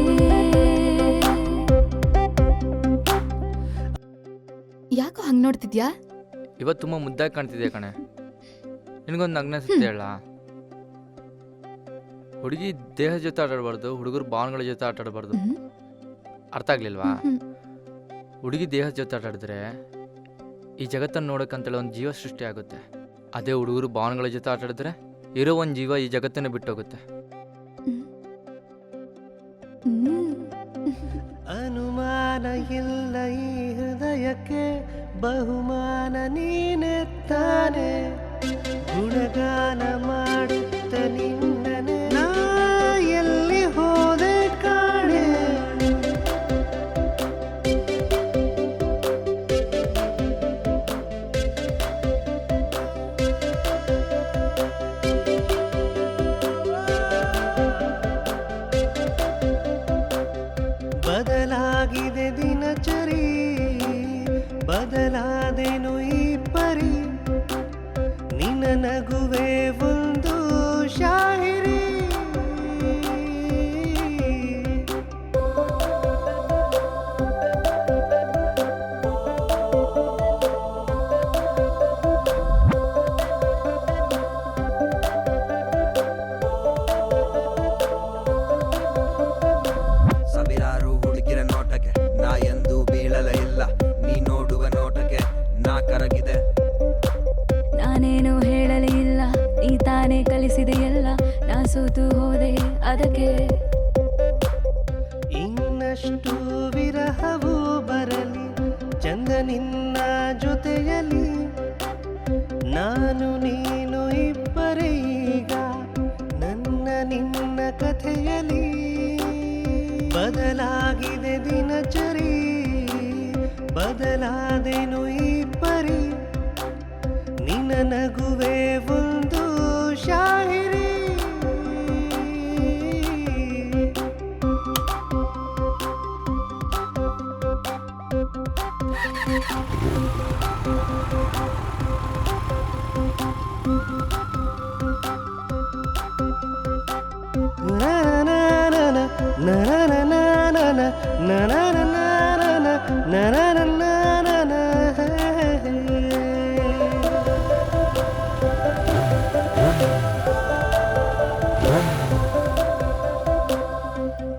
ಯಾಕೋ ಹಂಗ್ ನೋಡ್ತಿದ್ಯಾ? ಇವತ್ತು ತುಂಬ ಮುದ್ದಾಗಿ ಕಾಣ್ತಿದ್ಯಾ ಕಣೆ. ನಿನಗೊಂದು ನಗ್ನ ಸತ್ಯ ಹೇಳ, ಹುಡುಗಿ ದೇಹದ ಜೊತೆ ಆಟಾಡಬಾರ್ದು, ಹುಡುಗರು ಭಾವನೆಗಳ ಜೊತೆ ಆಟಾಡಬಾರ್ದು. ಅರ್ಥ ಆಗ್ಲಿಲ್ವಾ? ಹುಡುಗಿ ದೇಹದ ಜೊತೆ ಆಟಾಡಿದ್ರೆ ಈ ಜಗತ್ತನ್ನು ನೋಡೋಕ್ಕಂತೇಳಿ ಒಂದು ಜೀವ ಸೃಷ್ಟಿ ಆಗುತ್ತೆ. ಅದೇ ಹುಡುಗರು ಭಾವನೆಗಳ ಜೊತೆ ಆಟಾಡಿದ್ರೆ ಇರೋ ಒಂದು ಜೀವ ಈ ಜಗತ್ತನ್ನು ಬಿಟ್ಟೋಗುತ್ತೆ. ಅನುಮಾನ ಇಲ್ಲ ಈ ಹೃದಯಕ್ಕೆ, ಬಹುಮಾನ ನೀನೆ ತಾನೆ, ಗುಣಗಾನ ಮಾಡುತ್ತ ನಿನ್ನನೆ ನಾ ಎಲ್ಲಿ ಹೋದೆ ಕಾಣೆ. ಬದಲಾಗಿದೆ ದಿನಚರಿ, ಬದಲಾದೆನು ಈ ಪರಿ, ನಿನ್ನ ನಗುವೆ ಒಂದು ಶಾಹಿರಿ. ಸಾವಿರಾರು ಹುಡುಗಿರ ನೋಟಕ್ಕೆ ನಾ ಎಂದು ಬೀಳಲ ಇಲ್ಲ, ನೀ ನೋಡುವ ನೋಟಕ್ಕೆ ನಾ ಕರಗಿದೆ. ನಾನೇನು ಹೇಳಲಿಲ್ಲ, ನೀ ತಾನೇ ಕಲಿಸಿದೆಯಲ್ಲ, ನಾ ಸೋತು ಹೋದೆ ಅದಕ್ಕೆ. ಇನ್ನಷ್ಟು ವಿರಹವು ಬರಲಿ, ಚಂದ ನಿನ್ನ ಜೊತೆಯಲಿ, ನಾನು ನೀನು ಇಬ್ಬರೇ ಈಗ ನನ್ನ ನಿನ್ನ ಕಥೆಯಲಿ. ಬದಲಾಗಿದೆ ದಿನಚರಿ, ಬದಲಾದೆನು ಈ ಪರಿ, ನಿನ್ನ ನಗುವೆ ಒಂದು ಶಾಹಿರಿ.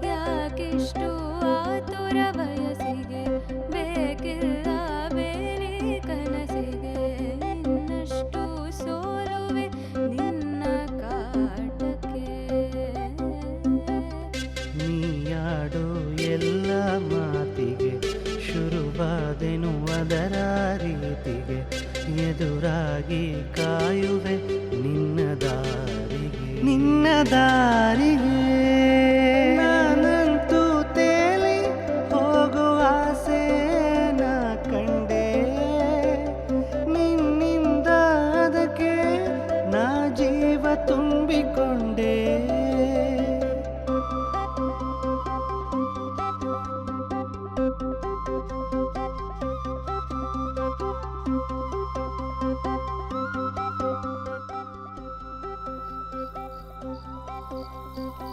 ಯಾಕಿಷ್ಟು ಆತುರ ಬಯಸಿಗೆ, ಬೇಕಿಲ್ಲ ಬೇರೆ ಮಗುವಾದೆನು ಅದರ ರೀತಿಗೆ ಎದುರಾಗಿ ಕಾಯುವೆ ನಿನ್ನ ದಾರಿಗೆ ನಾನಂತೂ ತೇಲಿ ಹೋಗುವ ಆಸೆನ ಕಂಡೆ ನಿನ್ನಿಂದ ಅದಕ್ಕೆ ನಾ ಜೀವ ತುಂಬಿಕೊಂಡೆ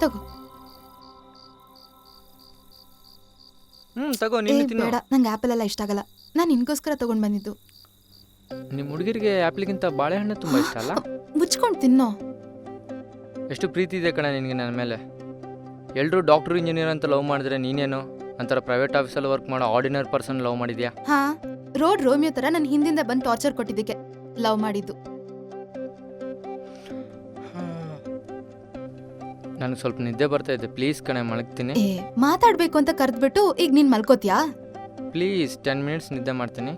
ತಗೋ. ತಗೋ ಏ ನೀನು ತಿನ್ನು. ಬೇಡ, ನಂಗೆ ಆಪಲ್ ಎಲ್ಲ ಇಷ್ಟ ಆಗಲ್ಲ. ನಾನು ನಿನ್ಗೋಸ್ಕರ ತಗೊಂಡ್ ಬಂದಿದ್ದು. ನಿಮ್ಮ ಹುಡುಗಿರಿಗೆ ಆ್ಯಪ್ಲಿಗಿಂತ ಬಾಳೆಹಣ್ಣು ತುಂಬ ಇಷ್ಟ ಅಲ್ಲ? ಮುಚ್ಕೊಂಡು ತಿನ್ನೋ. ಎಷ್ಟು ಪ್ರೀತಿ ಇದೆ ಕಣ ನಿನಗೆ ನನ್ನ ಮೇಲೆ. ಎಲ್ಲರೂ ಡಾಕ್ಟ್ರು ಇಂಜಿನಿಯರ್ ಅಂತ ಲವ್ ಮಾಡಿದ್ರೆ ನೀನೇನು ಒಂಥರ ಪ್ರೈವೇಟ್ ಆಫೀಸಲ್ಲಿ ವರ್ಕ್ ಮಾಡೋ ಆರ್ಡಿನರಿ ಪರ್ಸನ್ ಲವ್ ಮಾಡಿದ್ಯಾ? ಹಾ, ರೋಡ್ ರೋಮಿಯೋ ತರ ನನ್ನ ಹಿಂದಿಂದ ಬಂದು ಟಾರ್ಚರ್ ಕೊಟ್ಟಿದ್ದಕ್ಕೆ ಲವ್ ಮಾಡಿದ್ದು. ನನಗೆ ಸ್ವಲ್ಪ ನಿದ್ದೆ ಬರ್ತಾ ಇದೆ, ಪ್ಲೀಸ್ ಕಣೆ ಮಲಗ್ತೀನಿ. ಏ ಮಾತಾಡ್ಬೇಕು ಅಂತ ಕರೆದ್ಬಿಟ್ಟು ಈಗ ನೀನ್ ಮಲ್ಕೋತ್ಯಾ? ಪ್ಲೀಸ್ 10 ಮಿನಿಟ್ಸ್ ನಿದ್ದೆ ಮಾಡ್ತೀನಿ.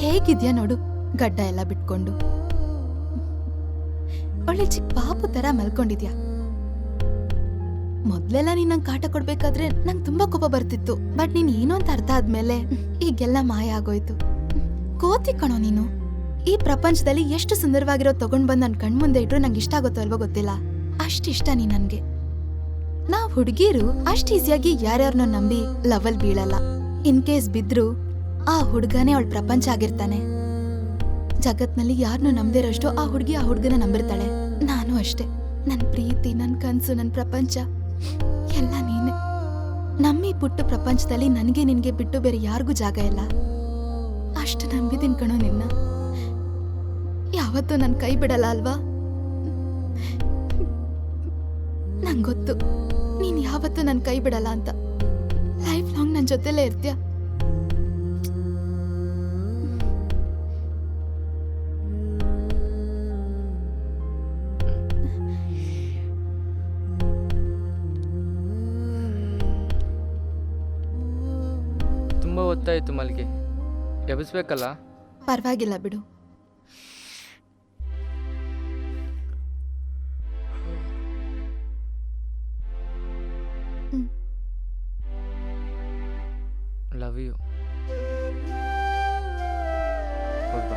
ಹೇಗಿದ್ಯಾ ನೋಡು, ಗಡ್ಡ ಎಲ್ಲ ಬಿಟ್ಕೊಂಡು ಒಳ್ಳೆ ಚಿಕ್ಕ ಪಾಪು ತರ ಮಲ್ಕೊಂಡಿದ್ಯಾ. ಮೊದ್ಲೆಲ್ಲ ನೀನ್ ನಂಗೆ ಕಾಟ ಕೊಡ್ಬೇಕಾದ್ರೆ ನಂಗೆ ತುಂಬಾ ಕೋಪ ಬರ್ತಿತ್ತು. ಬಟ್ ನೀನ್ ಏನು ಅಂತ ಅರ್ಥ ಆದ್ಮೇಲೆ ಈಗೆಲ್ಲ ಮಾಯ ಆಗೋಯ್ತು. ಕೋತಿ ಕಣೋ ನೀನು. ಈ ಪ್ರಪಂಚದಲ್ಲಿ ಎಷ್ಟು ಸುಂದರವಾಗಿರೋ ತಗೊಂಡ್ ಬಂದ್ ನನ್ ಕಣ್ಮುಂದೆ ಇಟ್ರು ನಂಗೆ ಇಷ್ಟ ಆಗುತ್ತೋ ಅಲ್ವೋ ಗೊತ್ತಿಲ್ಲ, ಅಷ್ಟಿಷ್ಟ ನೀ ನನ್ಗೆ. ನಾವ್ ಹುಡುಗಿರು ಅಷ್ಟ್ ಈಸಿಯಾಗಿ ಯಾರ್ಯಾರನ್ನೋ ನಂಬಿ ಲವಲ್ ಬೀಳಲ್ಲ. ಇನ್ ಕೇಸ್ ಬಿದ್ರು ಆ ಹುಡುಗನೇ ಅವಳ ಪ್ರಪಂಚ ಆಗಿರ್ತಾನೆ. ಜಗತ್ನಲ್ಲಿ ಯಾರನ್ನೂ ನಂಬದಿರೋಷ್ಟು ಆ ಹುಡುಗಿ ಆ ಹುಡುಗನ ನಂಬಿರ್ತಾಳೆ. ನಾನು ಅಷ್ಟೇ. ನನ್ ಪ್ರೀತಿ, ನನ್ ಕನ್ಸು, ನನ್ ಪ್ರಪಂಚ ಎಲ್ಲ ನೀನೆ. ನಮ್ಮಿ ಪುಟ್ಟ ಪ್ರಪಂಚದಲ್ಲಿ ನನಗೆ ನಿನ್ಗೆ ಬಿಟ್ಟು ಬೇರೆ ಯಾರಿಗೂ ಜಾಗ ಇಲ್ಲ. ಅಷ್ಟು ನಂಬಿದೀನಿ ಕಣೋ ನಿನ್ನ. ಯಾವತ್ತೂ ನನ್ ಕೈ ಬಿಡಲ್ಲ ಅಲ್ವಾ? ನಂಗೊತ್ತು ನೀನ್ ಯಾವತ್ತೂ ನನ್ ಕೈ ಬಿಡಲ್ಲ ಅಂತ. ಲೈಫ್ ಲಾಂಗ್ ನನ್ ಜೊತೆಲೇ ಇರ್ತೀಯ. ತುಂಬ ಹೊತ್ತಾಯಿತು ಮಲ್ಗೆ, ಎಬ್ಬಿಸ್ಬೇಕಲ್ಲ? ಪರವಾಗಿಲ್ಲ ಬಿಡು. Love you. ಹೋಗ್ಬಾ.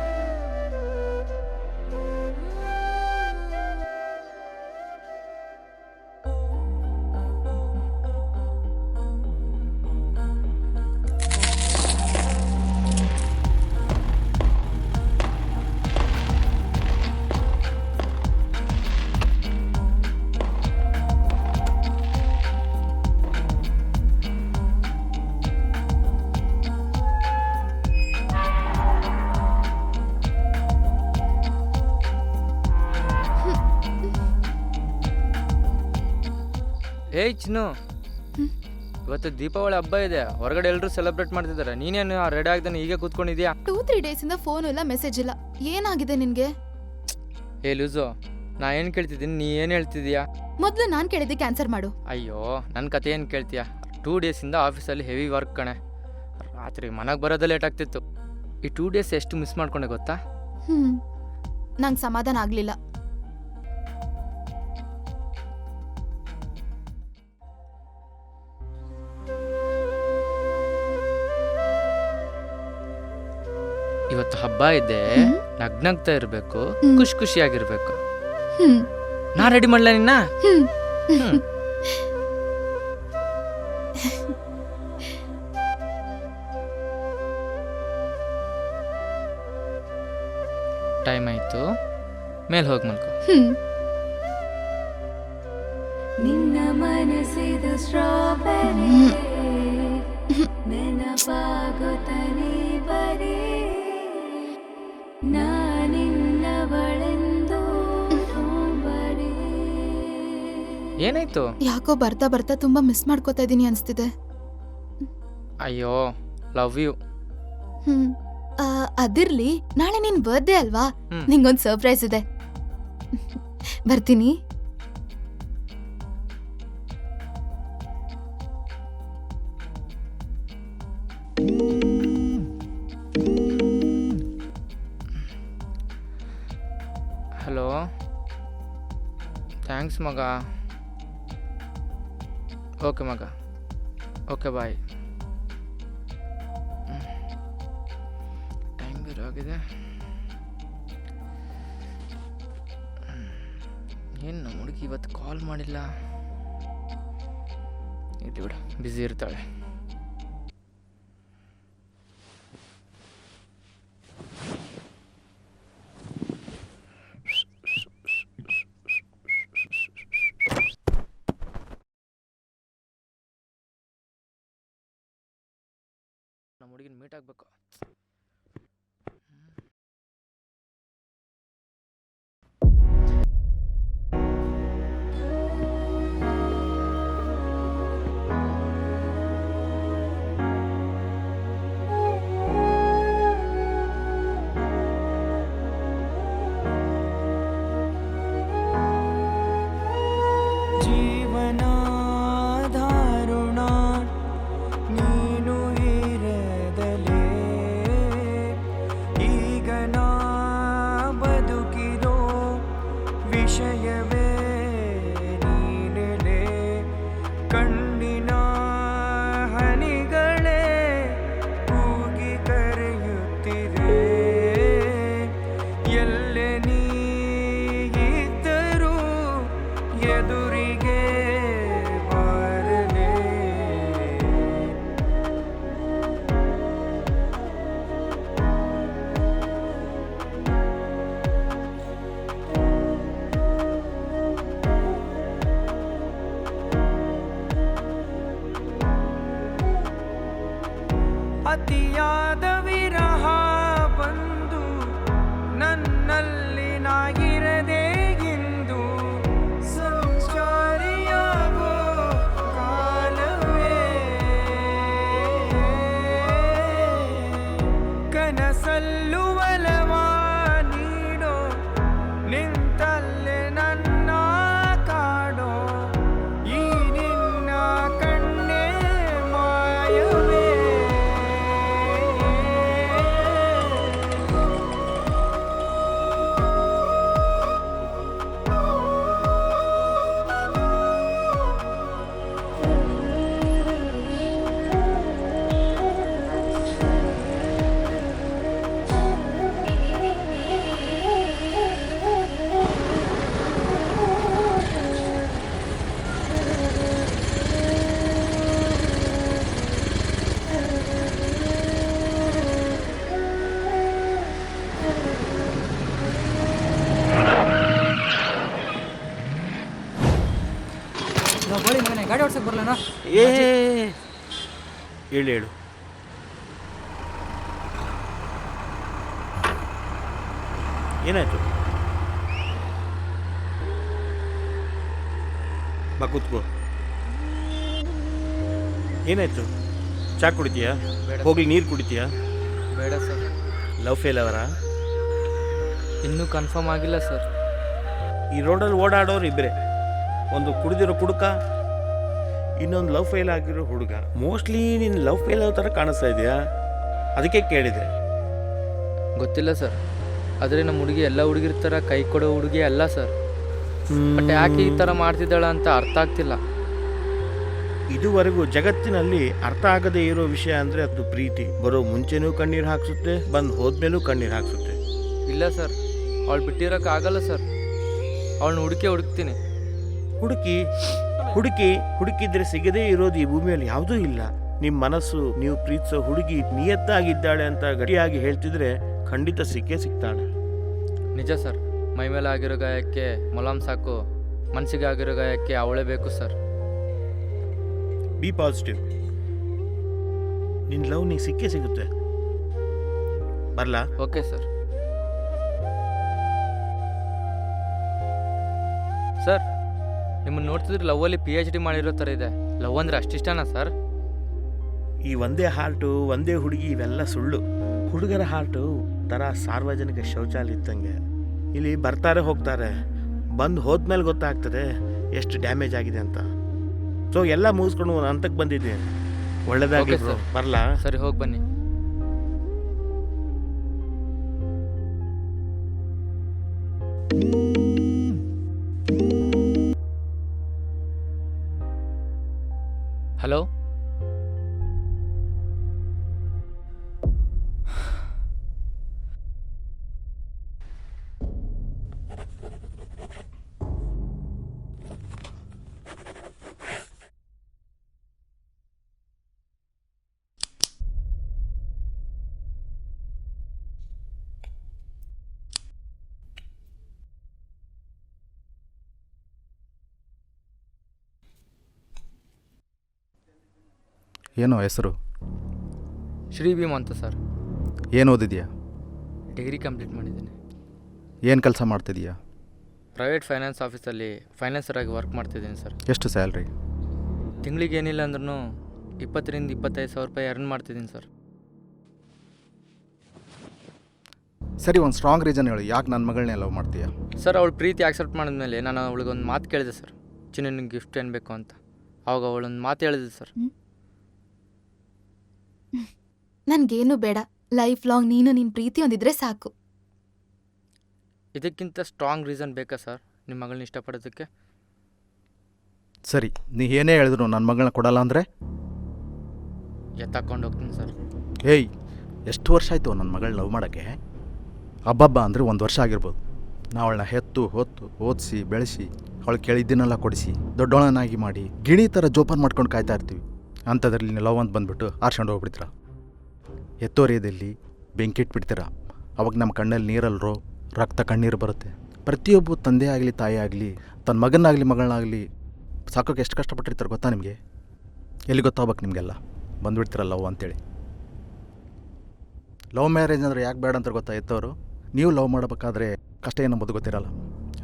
ಏಯ್ ಚಿನ್ನು, ಇವತ್ತು ದೀಪಾವಳಿ ಹಬ್ಬ ಇದೆ, ಹೊರಗಡೆ ಎಲ್ಲರೂ ಸೆಲೆಬ್ರೇಟ್ ಮಾಡ್ತಿದ್ದಾರೆ. ನೀನೇನು ರೆಡಿ ಆಗ್ದಾನೆ ಹೀಗೆ ಕೂತ್ಕೊಂಡಿದ್ಯಾ? 2-3 ಡೇಸಿಂದ ಫೋನ್ ಇಲ್ಲ, ಮೆಸೇಜ್ ಇಲ್ಲ. ಏನಾಗಿದೆ ನಿನ್ಗೆ? ಏ ಲೂಸು, ನಾ ಏನು ಕೇಳ್ತಿದ್ದೀನಿ, ನೀ ಏನು ಹೇಳ್ತಿದ್ಯಾ? ಮೊದ್ಲು ನಾನ್ ಕೇಳಿದ್ದಕ್ಕೆ ಆನ್ಸರ್ ಮಾಡು. ಅಯ್ಯೋ, ನನ್ನ ಕತೆ ಏನು ಕೇಳ್ತೀಯಾ? 2 ಡೇಸಿಂದ ಆಫೀಸಲ್ಲಿ ಹೆವಿ ವರ್ಕ್ ಕಣೆ. ರಾತ್ರಿ ಮನೆಗೆ ಬರೋದೇ ಲೇಟ್ ಆಗ್ತಿತ್ತು. ಈ 2 ಡೇಸ್ ಎಷ್ಟು ಮಿಸ್ ಮಾಡ್ಕೊಂಡೆ ಗೊತ್ತಾ? ನಂಗೆ ಸಮಾಧಾನ ಆಗ್ಲಿಲ್ಲ. ಇವತ್ತು ಹಬ್ಬ ಇದೆ, ನಗ್ನಗ್ತಾ ಇರಬೇಕು, ಖುಷಿ ಖುಷಿಯಾಗಿರ್ಬೇಕು. ನಾ ರೆಡಿ ಮಾಡ್ಲ ನಿನ್ನ? ಟೈಮ್ ಆಯ್ತು, ಮೇಲೆ ಹೋಗಿ ಮಲ್ಕೋ. ನಿನ್ನ ಮನಸ್ಸಿದು ಸ್ಟ್ರಾಬೆರಿ ನೆನಪಾಗುತ್ತಾನೆ ಬರೀ ನಾನಿನ್ನವಳೆಂದು ಬರೀ. ಏನಾಯ್ತು? ಯಾಕೋ ಬರ್ತಾ ಬರ್ತಾ ತುಂಬಾ ಮಿಸ್ ಮಾಡ್ಕೋತಾ ಇದೀನಿ ಅನ್ಸ್ತಿದೆ. ಅಯ್ಯೋ, ಲವ್ ಯು. ಹ್ಮ್ ಅದಿರ್ಲಿ, ನಾಳೆ ನಿನ್ ಬರ್ತ್ಡೇ ಅಲ್ವಾ? ಹ್ಮ್. ನಿಂಗೊಂದ್ ಸರ್ಪ್ರೈಸ್ ಇದೆ. ಬರ್ತೀನಿ. ಹಲೋ, ಥ್ಯಾಂಕ್ಸ್ ಮಗ. ಓಕೆ ಮಗ, ಓಕೆ ಬಾಯ್. ಟೈಮ್ ಬೇರೆ ಆಗಿದೆ. ಏನು ನಮ್ಮ ಹುಡುಗಿ ಇವತ್ತು ಕಾಲ್ ಮಾಡಿಲ್ಲ. ಇಲ್ಲಿ ಬಿಡು, ಬ್ಯುಸಿ ಇರ್ತಾಳೆ. ನಮ್ಮ ಹುಡುಗಿನ ಮೀಟ್ ಆಗಬೇಕು. ಜೀವನ ದಾರುಣ ನೀನು ಇರದಲೇ ಈಗ ನಾ ಬದುಕಿರೋ ವಿಷಯವೇ ನೀನೆಲೆ ಕಣ್ಣಿನ ಹನಿಗಳೇ ಕೂಗಿ ಕರೆಯುತ್ತಿದೆ ಎಲ್ಲೆ ನೀ ಇದ್ದರೂ ಎದುರಿಗೆ ಬರಲೇ ಅತಿಯಾದ ವಿರಹ ಬಂದು ನನ್ನಲ್ಲಿ ನಾಗಿರದೆ ಎಂದು ಸಂಚಾರಿಯಾಗೋ ಕಾಲವೇ ಕನಸಲ್ಲು ಒಲವ ನೀಡೋ ನಿಂತಲ್ಲೇ ನನ್ನ ಕಾಡೋ ಈ ನಿನ್ನ ಕಣ್ಣೇ ಮಾಯವೇ ಗಾಡಿ ಓಡ್ಸಕ್ ಬರ್ಲನಾ? ಹೇಳು ಹೇಳು. ಏನಾಯ್ತು? ಬಾ ಕೂತ್ಕೋ. ಏನಾಯ್ತು? ಚಾ ಕುಡಿತೀಯಾ? ಬೇಡ. ಹೋಗ್ಲಿ ನೀರು ಕುಡಿತೀಯಾ? ಬೇಡ ಸರ್. ಲವ್ ಫೇಲ್ ಅವರ? ಇನ್ನೂ ಕನ್ಫರ್ಮ್ ಆಗಿಲ್ಲ ಸರ್. ಈ ರೋಡಲ್ಲಿ ಓಡಾಡೋರು ಇಬ್ಬರೇ, ಒಂದು ಕುಡಿದಿರೋ ಕುಡುಕ, ಇನ್ನೊಂದು ಲವ್ ಫೇಲ್ ಆಗಿರೋ ಹುಡುಗ. ಮೋಸ್ಟ್ಲಿ ನೀನು ಲವ್ ಫೇಲ್ ಆಗೋ ಥರ ಕಾಣಿಸ್ತಾ ಇದೆಯಾ, ಅದಕ್ಕೆ ಕೇಳಿದೆ. ಗೊತ್ತಿಲ್ಲ ಸರ್, ಆದರೆ ನಮ್ಮ ಹುಡುಗಿ ಎಲ್ಲ ಹುಡುಗಿರ ಥರ ಕೈ ಕೊಡೋ ಹುಡುಗಿ ಅಲ್ಲ ಸರ್. ಬಟ್ ಯಾಕೆ ಈ ಥರ ಮಾಡ್ತಿದ್ದಾಳ ಅಂತ ಅರ್ಥ ಆಗ್ತಿಲ್ಲ. ಇದುವರೆಗೂ ಜಗತ್ತಿನಲ್ಲಿ ಅರ್ಥ ಆಗದೇ ಇರೋ ವಿಷಯ ಅಂದರೆ ಅದು ಪ್ರೀತಿ. ಬರೋ ಮುಂಚೆನೂ ಕಣ್ಣೀರು ಹಾಕ್ಸುತ್ತೆ, ಬಂದು ಹೋದ್ಮೇಲೂ ಕಣ್ಣೀರು ಹಾಕ್ಸುತ್ತೆ. ಇಲ್ಲ ಸರ್, ಅವಳು ಬಿಟ್ಟಿರೋಕೆ ಆಗಲ್ಲ ಸರ್. ಅವಳನ್ನ ಹುಡುಕ್ತೀನಿ. ಹುಡುಕಿದ್ರೆ ಸಿಗದೇ ಇರೋದು ಈ ಭೂಮಿಯಲ್ಲಿ ಯಾವುದೂ ಇಲ್ಲ. ನಿಮ್ಮ ಮನಸ್ಸು, ನೀವು ಪ್ರೀತಿಸೋ ಹುಡುಗಿ ನಿಯತ್ತಾಗಿದ್ದಾಳೆ ಅಂತ ಗಟ್ಟಿಯಾಗಿ ಹೇಳ್ತಿದ್ರೆ ಖಂಡಿತ ಸಿಕ್ಕೇ ಸಿಗ್ತಾಳೆ. ನಿಜ ಸರ್, ಮೈ ಮೇಲೆ ಆಗಿರೋ ಗಾಯಕ್ಕೆ ಮೊಲಾಮ್ ಸಾಕು, ಮನಸ್ಸಿಗೆ ಆಗಿರೋ ಗಾಯಕ್ಕೆ ಅವಳೇ ಬೇಕು ಸರ್. B positive. ನಿನ್ನ ಲವ್ ನೀಗೆ ಸಿಕ್ಕೇ ಸಿಗುತ್ತೆ. ಬರಲಾ? Okay sir. ಸರ್, ನಿಮ್ಮನ್ನು ನೋಡ್ತಿದ್ರೆ ಲವ್ವಲ್ಲಿ PhD ಮಾಡಿರೋ ಥರ ಇದೆ. ಲವ್ ಅಂದರೆ ಅಷ್ಟಿಷ್ಟನಾ ಸರ್? ಈ ಒಂದೇ ಹಾರ್ಟು ಒಂದೇ ಹುಡುಗಿ ಇವೆಲ್ಲ ಸುಳ್ಳು. ಹುಡುಗರ ಹಾರ್ಟು ಥರ ಸಾರ್ವಜನಿಕ ಶೌಚಾಲಯ ಇದ್ದಂಗೆ. ಇಲ್ಲಿ ಬರ್ತಾರೆ ಹೋಗ್ತಾರೆ, ಬಂದು ಹೋದ್ಮೇಲೆ ಗೊತ್ತಾಗ್ತದೆ ಎಷ್ಟು ಡ್ಯಾಮೇಜ್ ಆಗಿದೆ ಅಂತ. ಸೊ ಎಲ್ಲ ಮುಗಿಸ್ಕೊಂಡು ಒಂದು ಹಂತಕ್ಕೆ ಬಂದಿದ್ದೀನಿ. ಒಳ್ಳೇದಾಗಲಿ Okay, ಬ್ರೋ, sir. ಬರಲಾ? ಸರಿ ಹೋಗಿ ಬನ್ನಿ. ಹಲೋ, ಏನೋ ಹೆಸರು? ಶ್ರೀ ಭೀಮ್ ಅಂತ ಸರ್. ಏನು ಓದಿದ್ಯಾ? ಡಿಗ್ರಿ ಕಂಪ್ಲೀಟ್ ಮಾಡಿದ್ದೀನಿ. ಏನು ಕೆಲಸ ಮಾಡ್ತಿದೀಯಾ? ಪ್ರೈವೇಟ್ ಫೈನಾನ್ಸ್ ಆಫೀಸಲ್ಲಿ ಫೈನಾನ್ಸರ್ ಆಗಿ ವರ್ಕ್ ಮಾಡ್ತಿದ್ದೀನಿ ಸರ್. ಎಷ್ಟು ಸ್ಯಾಲ್ರಿ? ತಿಂಗಳಿಗೆ ಏನಿಲ್ಲ ಅಂದ್ರೂ 20,000 ರಿಂದ 25,000 ರೂಪಾಯಿ ಅರ್ನ್ ಮಾಡ್ತಿದ್ದೀನಿ ಸರ್. ಸರಿ, ಒಂದು ಸ್ಟ್ರಾಂಗ್ ರೀಸನ್ ಹೇಳು, ಯಾಕೆ ನನ್ನ ಮಗಳನ್ನೇ ಲವ್ ಮಾಡ್ತೀಯಾ? ಸರ್, ಅವಳು ಪ್ರೀತಿ ಆಕ್ಸೆಪ್ಟ್ ಮಾಡಿದ್ಮೇಲೆ ನಾನು ಅವಳಿಗೊಂದು ಮಾತು ಕೇಳಿದೆ ಸರ್, ಚಿನ್ನ ಗಿಫ್ಟ್ ಏನು ಬೇಕು ಅಂತ. ಆವಾಗ ಅವಳೊಂದು ಮಾತು ಹೇಳಿದೆ ಸರ್. ನನ್ಗೇನು ಬೇಡ, ಲೈಫ್ ಲಾಂಗ್ ನೀನು ನಿನ್ ಪ್ರೀತಿ ಹೊಂದಿದ್ರೆ ಸಾಕು. ಇದಕ್ಕಿಂತ ಸ್ಟ್ರಾಂಗ್ ರೀಸನ್ ಬೇಕಾ ಸರ್ ನಿಮ್ಮ ಮಗಳನ್ನ ಇಷ್ಟಪಡೋದಕ್ಕೆ? ಸರಿ, ನೀ ಏನೇ ಹೇಳಿದ್ರು ನನ್ನ ಮಗಳನ್ನ ಕೊಡಲ್ಲ ಅಂದರೆ ಎತ್ತಾಕೊಂಡು ಹೋಗ್ತೀನಿ ಸರ್. ಏಯ್, ಎಷ್ಟು ವರ್ಷ ಆಯಿತು ನನ್ನ ಮಗಳನ್ನ ಲವ್ ಮಾಡೋಕ್ಕೆ? ಹಬ್ಬಬ್ಬ ಅಂದರೆ 1 ವರ್ಷ ಆಗಿರ್ಬೋದು. ನಾವು ಅವಳನ್ನ ಹೊತ್ತು ಓದಿಸಿ ಬೆಳೆಸಿ ಅವಳು ಕೇಳಿದ್ದನ್ನೆಲ್ಲ ಕೊಡಿಸಿ ದೊಡ್ಡವಳನ್ನಾಗಿ ಮಾಡಿ ಗಿಣಿ ಥರ ಜೋಪಾನ ಮಾಡ್ಕೊಂಡು ಕಾಯ್ತಾ ಇರ್ತೀವಿ. ಅಂಥದ್ರಲ್ಲಿ ಲವ್ ಅಂತ ಬಂದುಬಿಟ್ಟು ಆರ್ಸ್ಕೊಂಡು ಹೋಗ್ಬಿಡ್ತೀರ. ಎತ್ತೋರಿಯದಲ್ಲಿ ಬೆಂಕಿ ಇಟ್ಬಿಡ್ತೀರ. ಅವಾಗ ನಮ್ಮ ಕಣ್ಣಲ್ಲಿ ನೀರಲ್ಲರೋ ರಕ್ತ ಕಣ್ಣೀರು ಬರುತ್ತೆ. ಪ್ರತಿಯೊಬ್ಬ ತಂದೆ ಆಗಲಿ ತಾಯಿ ಆಗಲಿ ತನ್ನ ಮಗನಾಗಲಿ ಮಗಳನ್ನಾಗಲಿ ಸಾಕೋಕೆ ಎಷ್ಟು ಕಷ್ಟಪಟ್ಟಿರ್ತಾರೆ ಗೊತ್ತಾ ನಿಮಗೆ? ಎಲ್ಲಿ ಗೊತ್ತಾಗ್ಬೇಕು ನಿಮಗೆಲ್ಲ? ಬಂದುಬಿಡ್ತೀರ ಲವ್ ಅಂತೇಳಿ. ಲವ್ ಮ್ಯಾರೇಜ್ ಅಂದರೆ ಯಾಕೆ ಬೇಡ ಅಂತ ಗೊತ್ತಾ? ಎತ್ತವರು ನೀವು ಲವ್ ಮಾಡಬೇಕಾದ್ರೆ ಕಷ್ಟ ಏನೋ ಮೊದಲು ಗೊತ್ತಿರಲ್ಲ.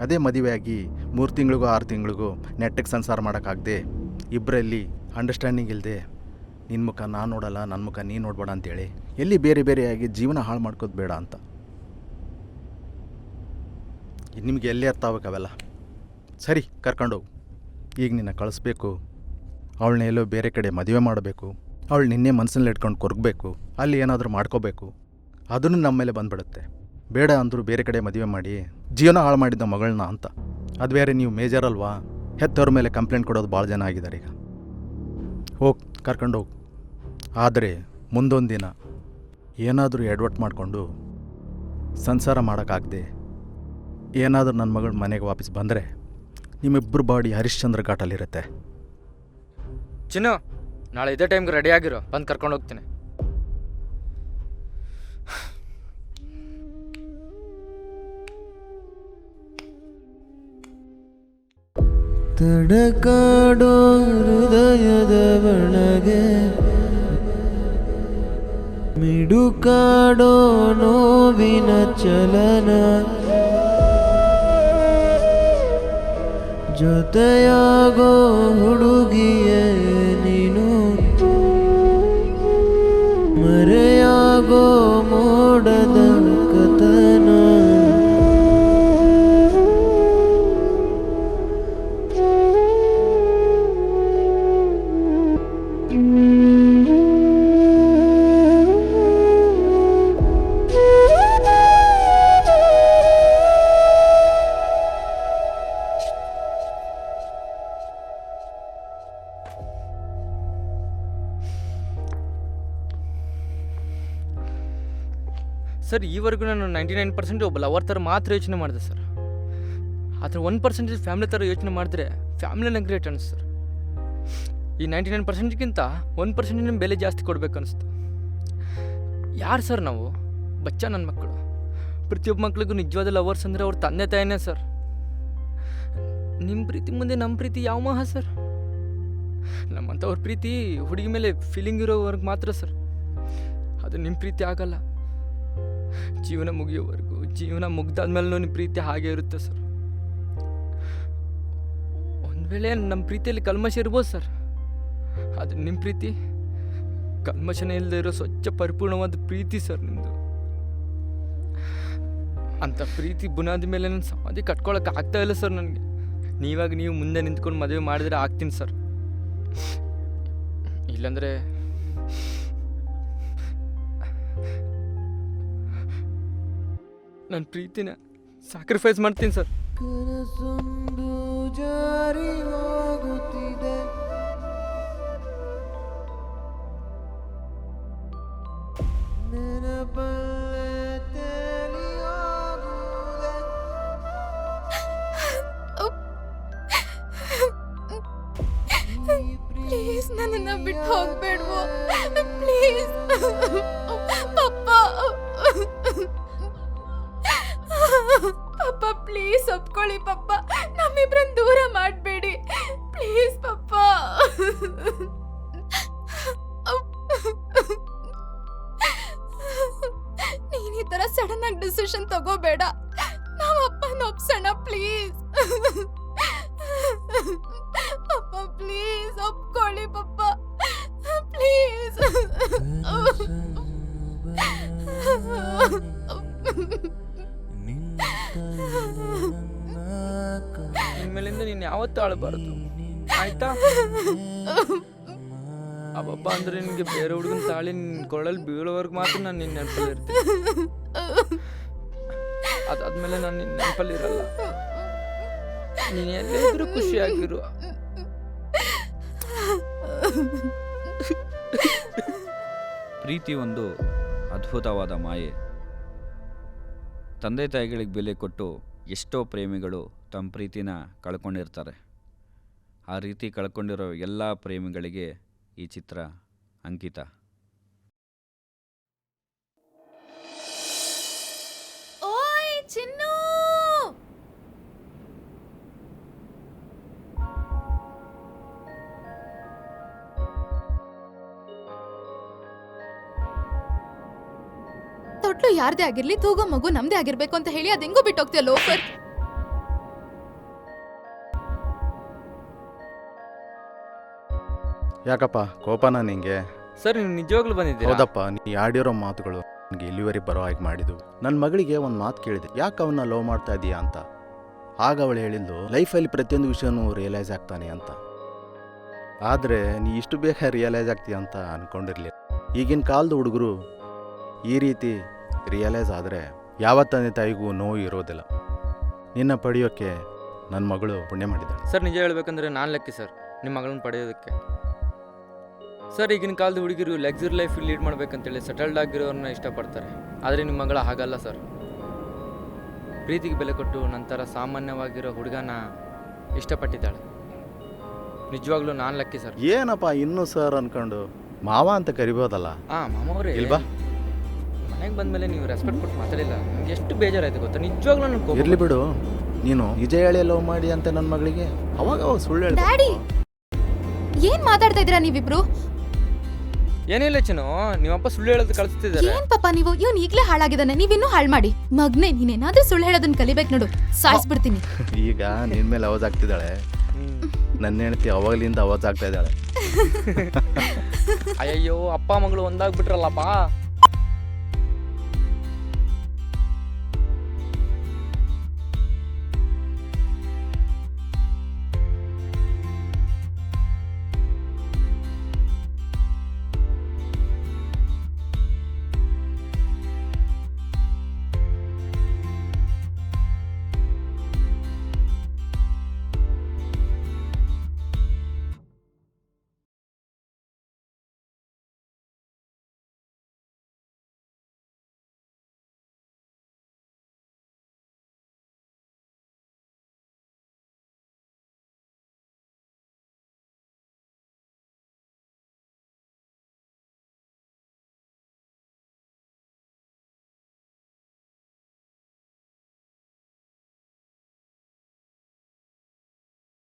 ಅದೇ ಮದುವೆಯಾಗಿ 3 ತಿಂಗಳಿಗೂ 6 ತಿಂಗಳಿಗೂ ನೆಟ್ಟಿಗೆ ಸಂಸಾರ ಮಾಡೋಕ್ಕಾಗದೆ ಇಬ್ಬರಲ್ಲಿ ಅಂಡರ್ಸ್ಟ್ಯಾಂಡಿಂಗ್ ಇಲ್ಲದೆ ನಿನ್ನ ಮುಖ ನಾನು ನೋಡಲ್ಲ, ನನ್ನ ಮುಖ ನೀನು ನೋಡಬೇಡ ಅಂತೇಳಿ ಎಲ್ಲಿ ಬೇರೆ ಬೇರೆಯಾಗಿ ಜೀವನ ಹಾಳು ಮಾಡ್ಕೋದು ಬೇಡ ಅಂತ. ನಿಮಗೆ ಎಲ್ಲಿ ಅರ್ಥ ಆಗ್ಬೇಕು ಅವೆಲ್ಲ? ಸರಿ, ಕರ್ಕೊಂಡೋಗು. ಈಗ ನಿನ್ನ ಕಳಿಸ್ಬೇಕು. ಅವಳನ್ನ ಎಲ್ಲೋ ಬೇರೆ ಕಡೆ ಮದುವೆ ಮಾಡಬೇಕು. ಅವಳು ನಿನ್ನೆ ಮನಸ್ಸಲ್ಲಿ ಇಟ್ಕೊಂಡು ಕೊರಗಬೇಕು. ಅಲ್ಲಿ ಏನಾದರೂ ಮಾಡ್ಕೋಬೇಕು. ಅದನ್ನು ನಮ್ಮ ಮೇಲೆ ಬಂದುಬಿಡುತ್ತೆ. ಬೇಡ ಅಂದರೂ ಬೇರೆ ಕಡೆ ಮದುವೆ ಮಾಡಿ ಜೀವನ ಹಾಳು ಮಾಡಿದ್ದ ಮಗಳನ್ನ ಅಂತ. ಅದು ಬೇರೆ ನೀವು ಮೇಜರ್ ಅಲ್ವಾ? ಹೆತ್ತವ್ರ ಮೇಲೆ ಕಂಪ್ಲೇಂಟ್ ಕೊಡೋದು ಭಾಳ ಜನ ಆಗಿದ್ದಾರೆ ಈಗ. ಹೋಗಿ ಕರ್ಕೊಂಡೋಗಿ. ಆದರೆ ಮುಂದೊಂದು ದಿನ ಏನಾದರೂ ಎಡವಟ್ಟು ಮಾಡಿಕೊಂಡು ಸಂಸಾರ ಮಾಡೋಕ್ಕಾಗದೆ ಏನಾದರೂ ನನ್ನ ಮಗಳ ಮನೆಗೆ ವಾಪಸ್ ಬಂದರೆ ನಿಮ್ಮಿಬ್ಬರು ಬಾಡಿ ಹರಿಶ್ಚಂದ್ರ ಘಾಟಲ್ಲಿರುತ್ತೆ. ಚಿನ್ನು, ನಾಳೆ ಇದೇ ಟೈಮ್ಗೆ ರೆಡಿ ಆಗಿರೋ, ಬಂದು ಕರ್ಕೊಂಡು ಹೋಗ್ತೀನಿ. ತಡಕಾಡೋ ಹೃದಯದ ಒಳಗೆ ಮಿಡುಕಾಡೋ ನೋವಿನ ಚಲನ, ಜೊತೆಯಾಗೋ ಹುಡುಗಿಯೇ ನೀನು, ಮರೆಯಾಗೋ ಮೋಡದ ಕಥನ. ಸರ್, ಈವರೆಗೂ ನಾನು 99% ಒಬ್ಬ ಲವರ್ ಥರ ಮಾತ್ರ ಯೋಚನೆ ಮಾಡಿದೆ ಸರ್. ಆದರೆ 1% ಫ್ಯಾಮಿಲಿ ಥರ ಯೋಚನೆ ಮಾಡಿದ್ರೆ ಫ್ಯಾಮಿಲಿನ ಗ್ರೇಟ್ ಅನಿಸ್ತು ಸರ್. ಈ 99%ಗಿಂತ 1% ಬೆಲೆ ಜಾಸ್ತಿ ಕೊಡ್ಬೇಕು ಅನಿಸ್ತು. ಯಾರು ಸರ್ ನಾವು? ಬಚ್ಚ ನನ್ನ ಮಕ್ಕಳು. ಪ್ರತಿಯೊಬ್ಬ ಮಕ್ಳಿಗೂ ನಿಜವಾದ ಲವರ್ಸ್ ಅಂದರೆ ಅವ್ರ ತಂದೆ ತಾಯಿನೇ ಸರ್. ನಿಮ್ಮ ಪ್ರೀತಿ ಮುಂದೆ ನಮ್ಮ ಪ್ರೀತಿ ಯಾವ ಮಹಾ ಸರ್? ನಮ್ಮಂಥವ್ರ ಪ್ರೀತಿ ಹುಡುಗಿ ಮೇಲೆ ಫೀಲಿಂಗ್ ಇರೋವರೆಗೆ ಮಾತ್ರ ಸರ್. ಅದು ನಿಮ್ಮ ಪ್ರೀತಿ ಆಗಲ್ಲ. ಜೀವನ ಮುಗಿಯೋವರೆಗೂ, ಜೀವನ ಮುಗ್ದಾದ್ಮೇಲೆ ನಿಮ್ಮ ಪ್ರೀತಿ ಹಾಗೆ ಇರುತ್ತೆ ಸರ್. ಒಂದು ವೇಳೆ ನಮ್ಮ ಪ್ರೀತಿಯಲ್ಲಿ ಕಲ್ಮಶ ಇರ್ಬೋದು ಸರ್, ಆದರೆ ನಿಮ್ಮ ಪ್ರೀತಿ ಕಲ್ಮಶನೇ ಇಲ್ಲದೆ ಇರೋ ಸ್ವಚ್ಛ ಪರಿಪೂರ್ಣವಾದ ಪ್ರೀತಿ ಸರ್ ನಿಮ್ಮದು. ಅಂಥ ಪ್ರೀತಿ ಬುನಾದಿ ಮೇಲೆ ನನ್ನ ಸಮಾಧಿ ಕಟ್ಕೊಳಕ್ಕೆ ಆಗ್ತಾ ಇಲ್ಲ ಸರ್ ನನಗೆ. ನೀವು ಮುಂದೆ ನಿಂತ್ಕೊಂಡು ಮದುವೆ ಮಾಡಿದ್ರೆ ಆಗ್ತೀನಿ ಸರ್. ಇಲ್ಲಾಂದರೆ ನನ್ನ ಪ್ರೀತಿನ ಸ್ಯಾಕ್ರಿಫೈಸ್ ಮಾಡ್ತೀನಿ ಸರ್. ಕನಸೊಂದು ಜಾರಿ ಹೋಗುತ್ತಿದೆ, ನೆನಪಲ್ಲೇ ತೇಲಿ ಹೋಗುವುದೇ. ಪ್ಲೀಸ್ ನನ್ನನ್ನ ಬಿಟ್ಟು ಹೋಗ್ಬೇಡ್ವೋ ಪ್ಲೀಸ್ ಪಪ್ಪ. ಪಪ್ಪ ಪ್ಲೀಸ್ ಒಪ್ಕೊಳ್ಳಿ ಪಪ್ಪ, ನಮ್ಮಿಬ್ರನ್ನ ದೂರ ಮಾಡಬೇಡಿ ಪ್ಲೀಸ್ ಪಪ್ಪ. ನೀನ್ ಈ ತರ ಸಡನ್ ಆಗಿ ಡಿಸಿಷನ್ ತಗೋಬೇಡ, ನಾವ್ ಅಪ್ಪನ ಒಪ್ಸೋಣ ಪ್ಲೀಸ್. ಪಪ್ಪ ಪ್ಲೀಸ್ ಒಪ್ಕೊಳ್ಳಿ ಪಪ್ಪ ಪ್ಲೀಸ್. ಇನ್ಮೇಲಿಂದ ನೀನು ಯಾವತ್ತೂ ಆಳಬಾರದು ಆಯ್ತಾ? ಅಬ್ಬಬ್ಬ ಅಂದ್ರೆ ನಿನಗೆ ಬೇರೆ ಹುಡುಗನ ತಾಳಿ ನಿನ್ನ ಕೊರಳಲ್ಲಿ ಬೀಳೋವರೆಗೂ ಮಾತ್ರ ನಾನು ನಿನ್ನ ನೆನಪಲ್ಲಿ ಇರ್ತೀನಿ. ಅದಾದ್ಮೇಲೆ ನಾನು ನಿನ್ನ ನೆನಪಲ್ಲಿ ಇರಲ್ಲ. ನೀನು ಎಲ್ಲಾದ್ರೂ ಖುಷಿಯಾಗಿರು. ಪ್ರೀತಿ ಒಂದು ಅದ್ಭುತವಾದ ಮಾಯೆ. ತಂದೆ ತಾಯಿಗಳಿಗೆ ಬೆಲೆ ಕೊಟ್ಟು ಎಷ್ಟೋ ಪ್ರೇಮಿಗಳು ತಮ್ಮ ಪ್ರೀತಿನ ಕಳ್ಕೊಂಡಿರ್ತಾರೆ. ಆ ರೀತಿ ಕಳ್ಕೊಂಡಿರೋ ಎಲ್ಲ ಪ್ರೇಮಿಗಳಿಗೆ ಈ ಚಿತ್ರ ಅಂಕಿತ. ಓಯ್ ಚಿನ್ನು, ತೊಟ್ಲು ಯಾರ್ದೇ ಆಗಿರ್ಲಿ ತೂಗೋ ಮಗು ನಮ್ದೇ ಆಗಿರ್ಬೇಕು ಅಂತ ಹೇಳಿ ಅದ್ ಹೆಂಗೋ ಬಿಟ್ಟೋಗ್ತೀಯ ಲೋಫರ್. ಯಾಕಪ್ಪ ಕೋಪನಾ ನಿಂಗೆ? ಸರ್ ನೀವು ನಿಜವಾಗ್ಲೂ ಬಂದಿದ್ದೀರಾ? ಹೌದಪ್ಪ, ನೀ ಆಡಿರೋ ಮಾತುಗಳು ನನಗೆ ಇಲ್ಲಿವರೆಗೆ ಬರೋ ಹಾಗೆ ಮಾಡಿದ್ದು. ನನ್ನ ಮಗಳಿಗೆ ಒಂದು ಮಾತು ಕೇಳಿದೆ, ಯಾಕೆ ಅವನ್ನ ಲವ್ ಮಾಡ್ತಾ ಇದೀಯಾ ಅಂತ. ಆಗ ಅವಳು ಹೇಳಿದ್ದು ಲೈಫಲ್ಲಿ ಪ್ರತಿಯೊಂದು ವಿಷಯನೂ ರಿಯಲೈಸ್ ಆಗ್ತಾನೆ ಅಂತ. ಆದರೆ ನೀ ಇಷ್ಟು ಬೇಗ ರಿಯಲೈಸ್ ಆಗ್ತೀಯ ಅಂತ ಅಂದ್ಕೊಂಡಿರಲಿಲ್ಲ. ಈಗಿನ ಕಾಲದ ಹುಡುಗರು ಈ ರೀತಿ ರಿಯಲೈಸ್ ಆದರೆ ಯಾವ ತಂದೆ ತಾಯಿಗೂ ನೋವು ಇರೋದಿಲ್ಲ. ನಿನ್ನ ಪಡೆಯೋಕ್ಕೆ ನನ್ನ ಮಗಳು ಪುಣ್ಯ ಮಾಡಿದ್ದಾಳೆ. ಸರ್ ನಿಜ ಹೇಳ್ಬೇಕಂದ್ರೆ ನಾನು ಲಕ್ಕಿ ಸರ್ ನಿಮ್ಮ ಮಗಳನ್ನ ಪಡೆಯೋದಕ್ಕೆ. ಸರ್ ಈಗಿನ ಕಾಲದ ಹುಡುಗಿರು ಲಕ್ಸುರಿ ಲೈಫ್ ಲೀಡ್ ಮಾಡ್ಬೇಕಂತೇಳಿ ಸೆಟಲ್ಡ್ ಆಗಿರೋರನ್ನ ಇಷ್ಟಪಡ್ತಾರೆ. ಆದರೆ ನಿಮ್ಮ ಮಗಳ ಹಾಗಲ್ಲ ಸರ್. ಪ್ರೀತಿಗೆ ಬೆಲೆ ಕೊಟ್ಟು ನಂತರ ಸಾಮಾನ್ಯವಾಗಿರೋ ಹುಡುಗನ ಇಷ್ಟಪಟ್ಟಿದ್ದಾಳೆ. ನಿಜವಾಗ್ಲೂ ನಾನು ಲಕ್ಕಿ ಸರ್. ಏನಪ್ಪ ಇನ್ನೂ ಸರ್ ಅನ್ಕೊಂಡು ಮಾವ ಅಂತ ಕರಿಬೋದಲ್ಲ? ಮಾಮವ್ರೆ ಇಲ್ವಾ? ಮನೆಗೆ ಬಂದಮೇಲೆ ನೀವು ರೆಸ್ಪೆಕ್ಟ್ ಕೊಟ್ಟು ಮಾತಾಡಿಲ್ಲ, ನನಗೆ ಎಷ್ಟು ಬೇಜಾರಾಯ್ತು ಗೊತ್ತಾ. ನಿಜವಾಗ್ಲೂ ನನಗೆ ಇರ್ಲಿ ಬಿಡು, ನೀನು ನಿಜ ಹೇಳಿ ಲವ್ ಮಾಡಿ ಅಂತ ನನ್ನ ಮಗಳಿಗೆ ಅವಾಗ ಸುಳ್ಳು ಹೇಳಿ. ಡ್ಯಾಡಿ ಏನ್ ಮಾತಾಡ್ತಾ ಇದ್ದೀರಾ ನೀವಿಬ್ರು? ಏನಿಲ್ಲ ಚಿನ್ನು, ನಿಮ್ಮಪ್ಪ ಸುಳ್ಳು ಹೇಳೋದು ಕಳಿಸ್ತಿದ್ದಾರೆ. ಏನ್ ಪಾಪ ನೀವು, ಇವ್ನು ಈಗ್ಲೇ ಹಾಳಾಗಿದ್ದಾನೆ, ನೀವಿನ್ನೂ ಹಾಳು ಮಾಡಿ. ಮಗ್ನೆ ನೀನೇನಾದ್ರೂ ಸುಳ್ಳು ಹೇಳೋದನ್ನ ಕಲಿಬೇಕು ನೋಡು, ಸಾಯಿಸ್ಬಿಡ್ತೀನಿ. ಈಗ ನಿನ್ ಮೇಲೆ ಅವಾಜ್ ಆಗ್ತಿದ್ದಾಳೆ, ನನ್ನ ಹೆಂಡತಿ ಅವಾಗ್ಲಿಂದ ಅವಾಜ್ ಆಗ್ತಾ ಇದ್ದಾಳೆ. ಅಯ್ಯಯ್ಯೋ, ಅಪ್ಪ ಮಗಳು ಒಂದಾಗ್ಬಿಟ್ರಲ್ಲಪ್ಪ.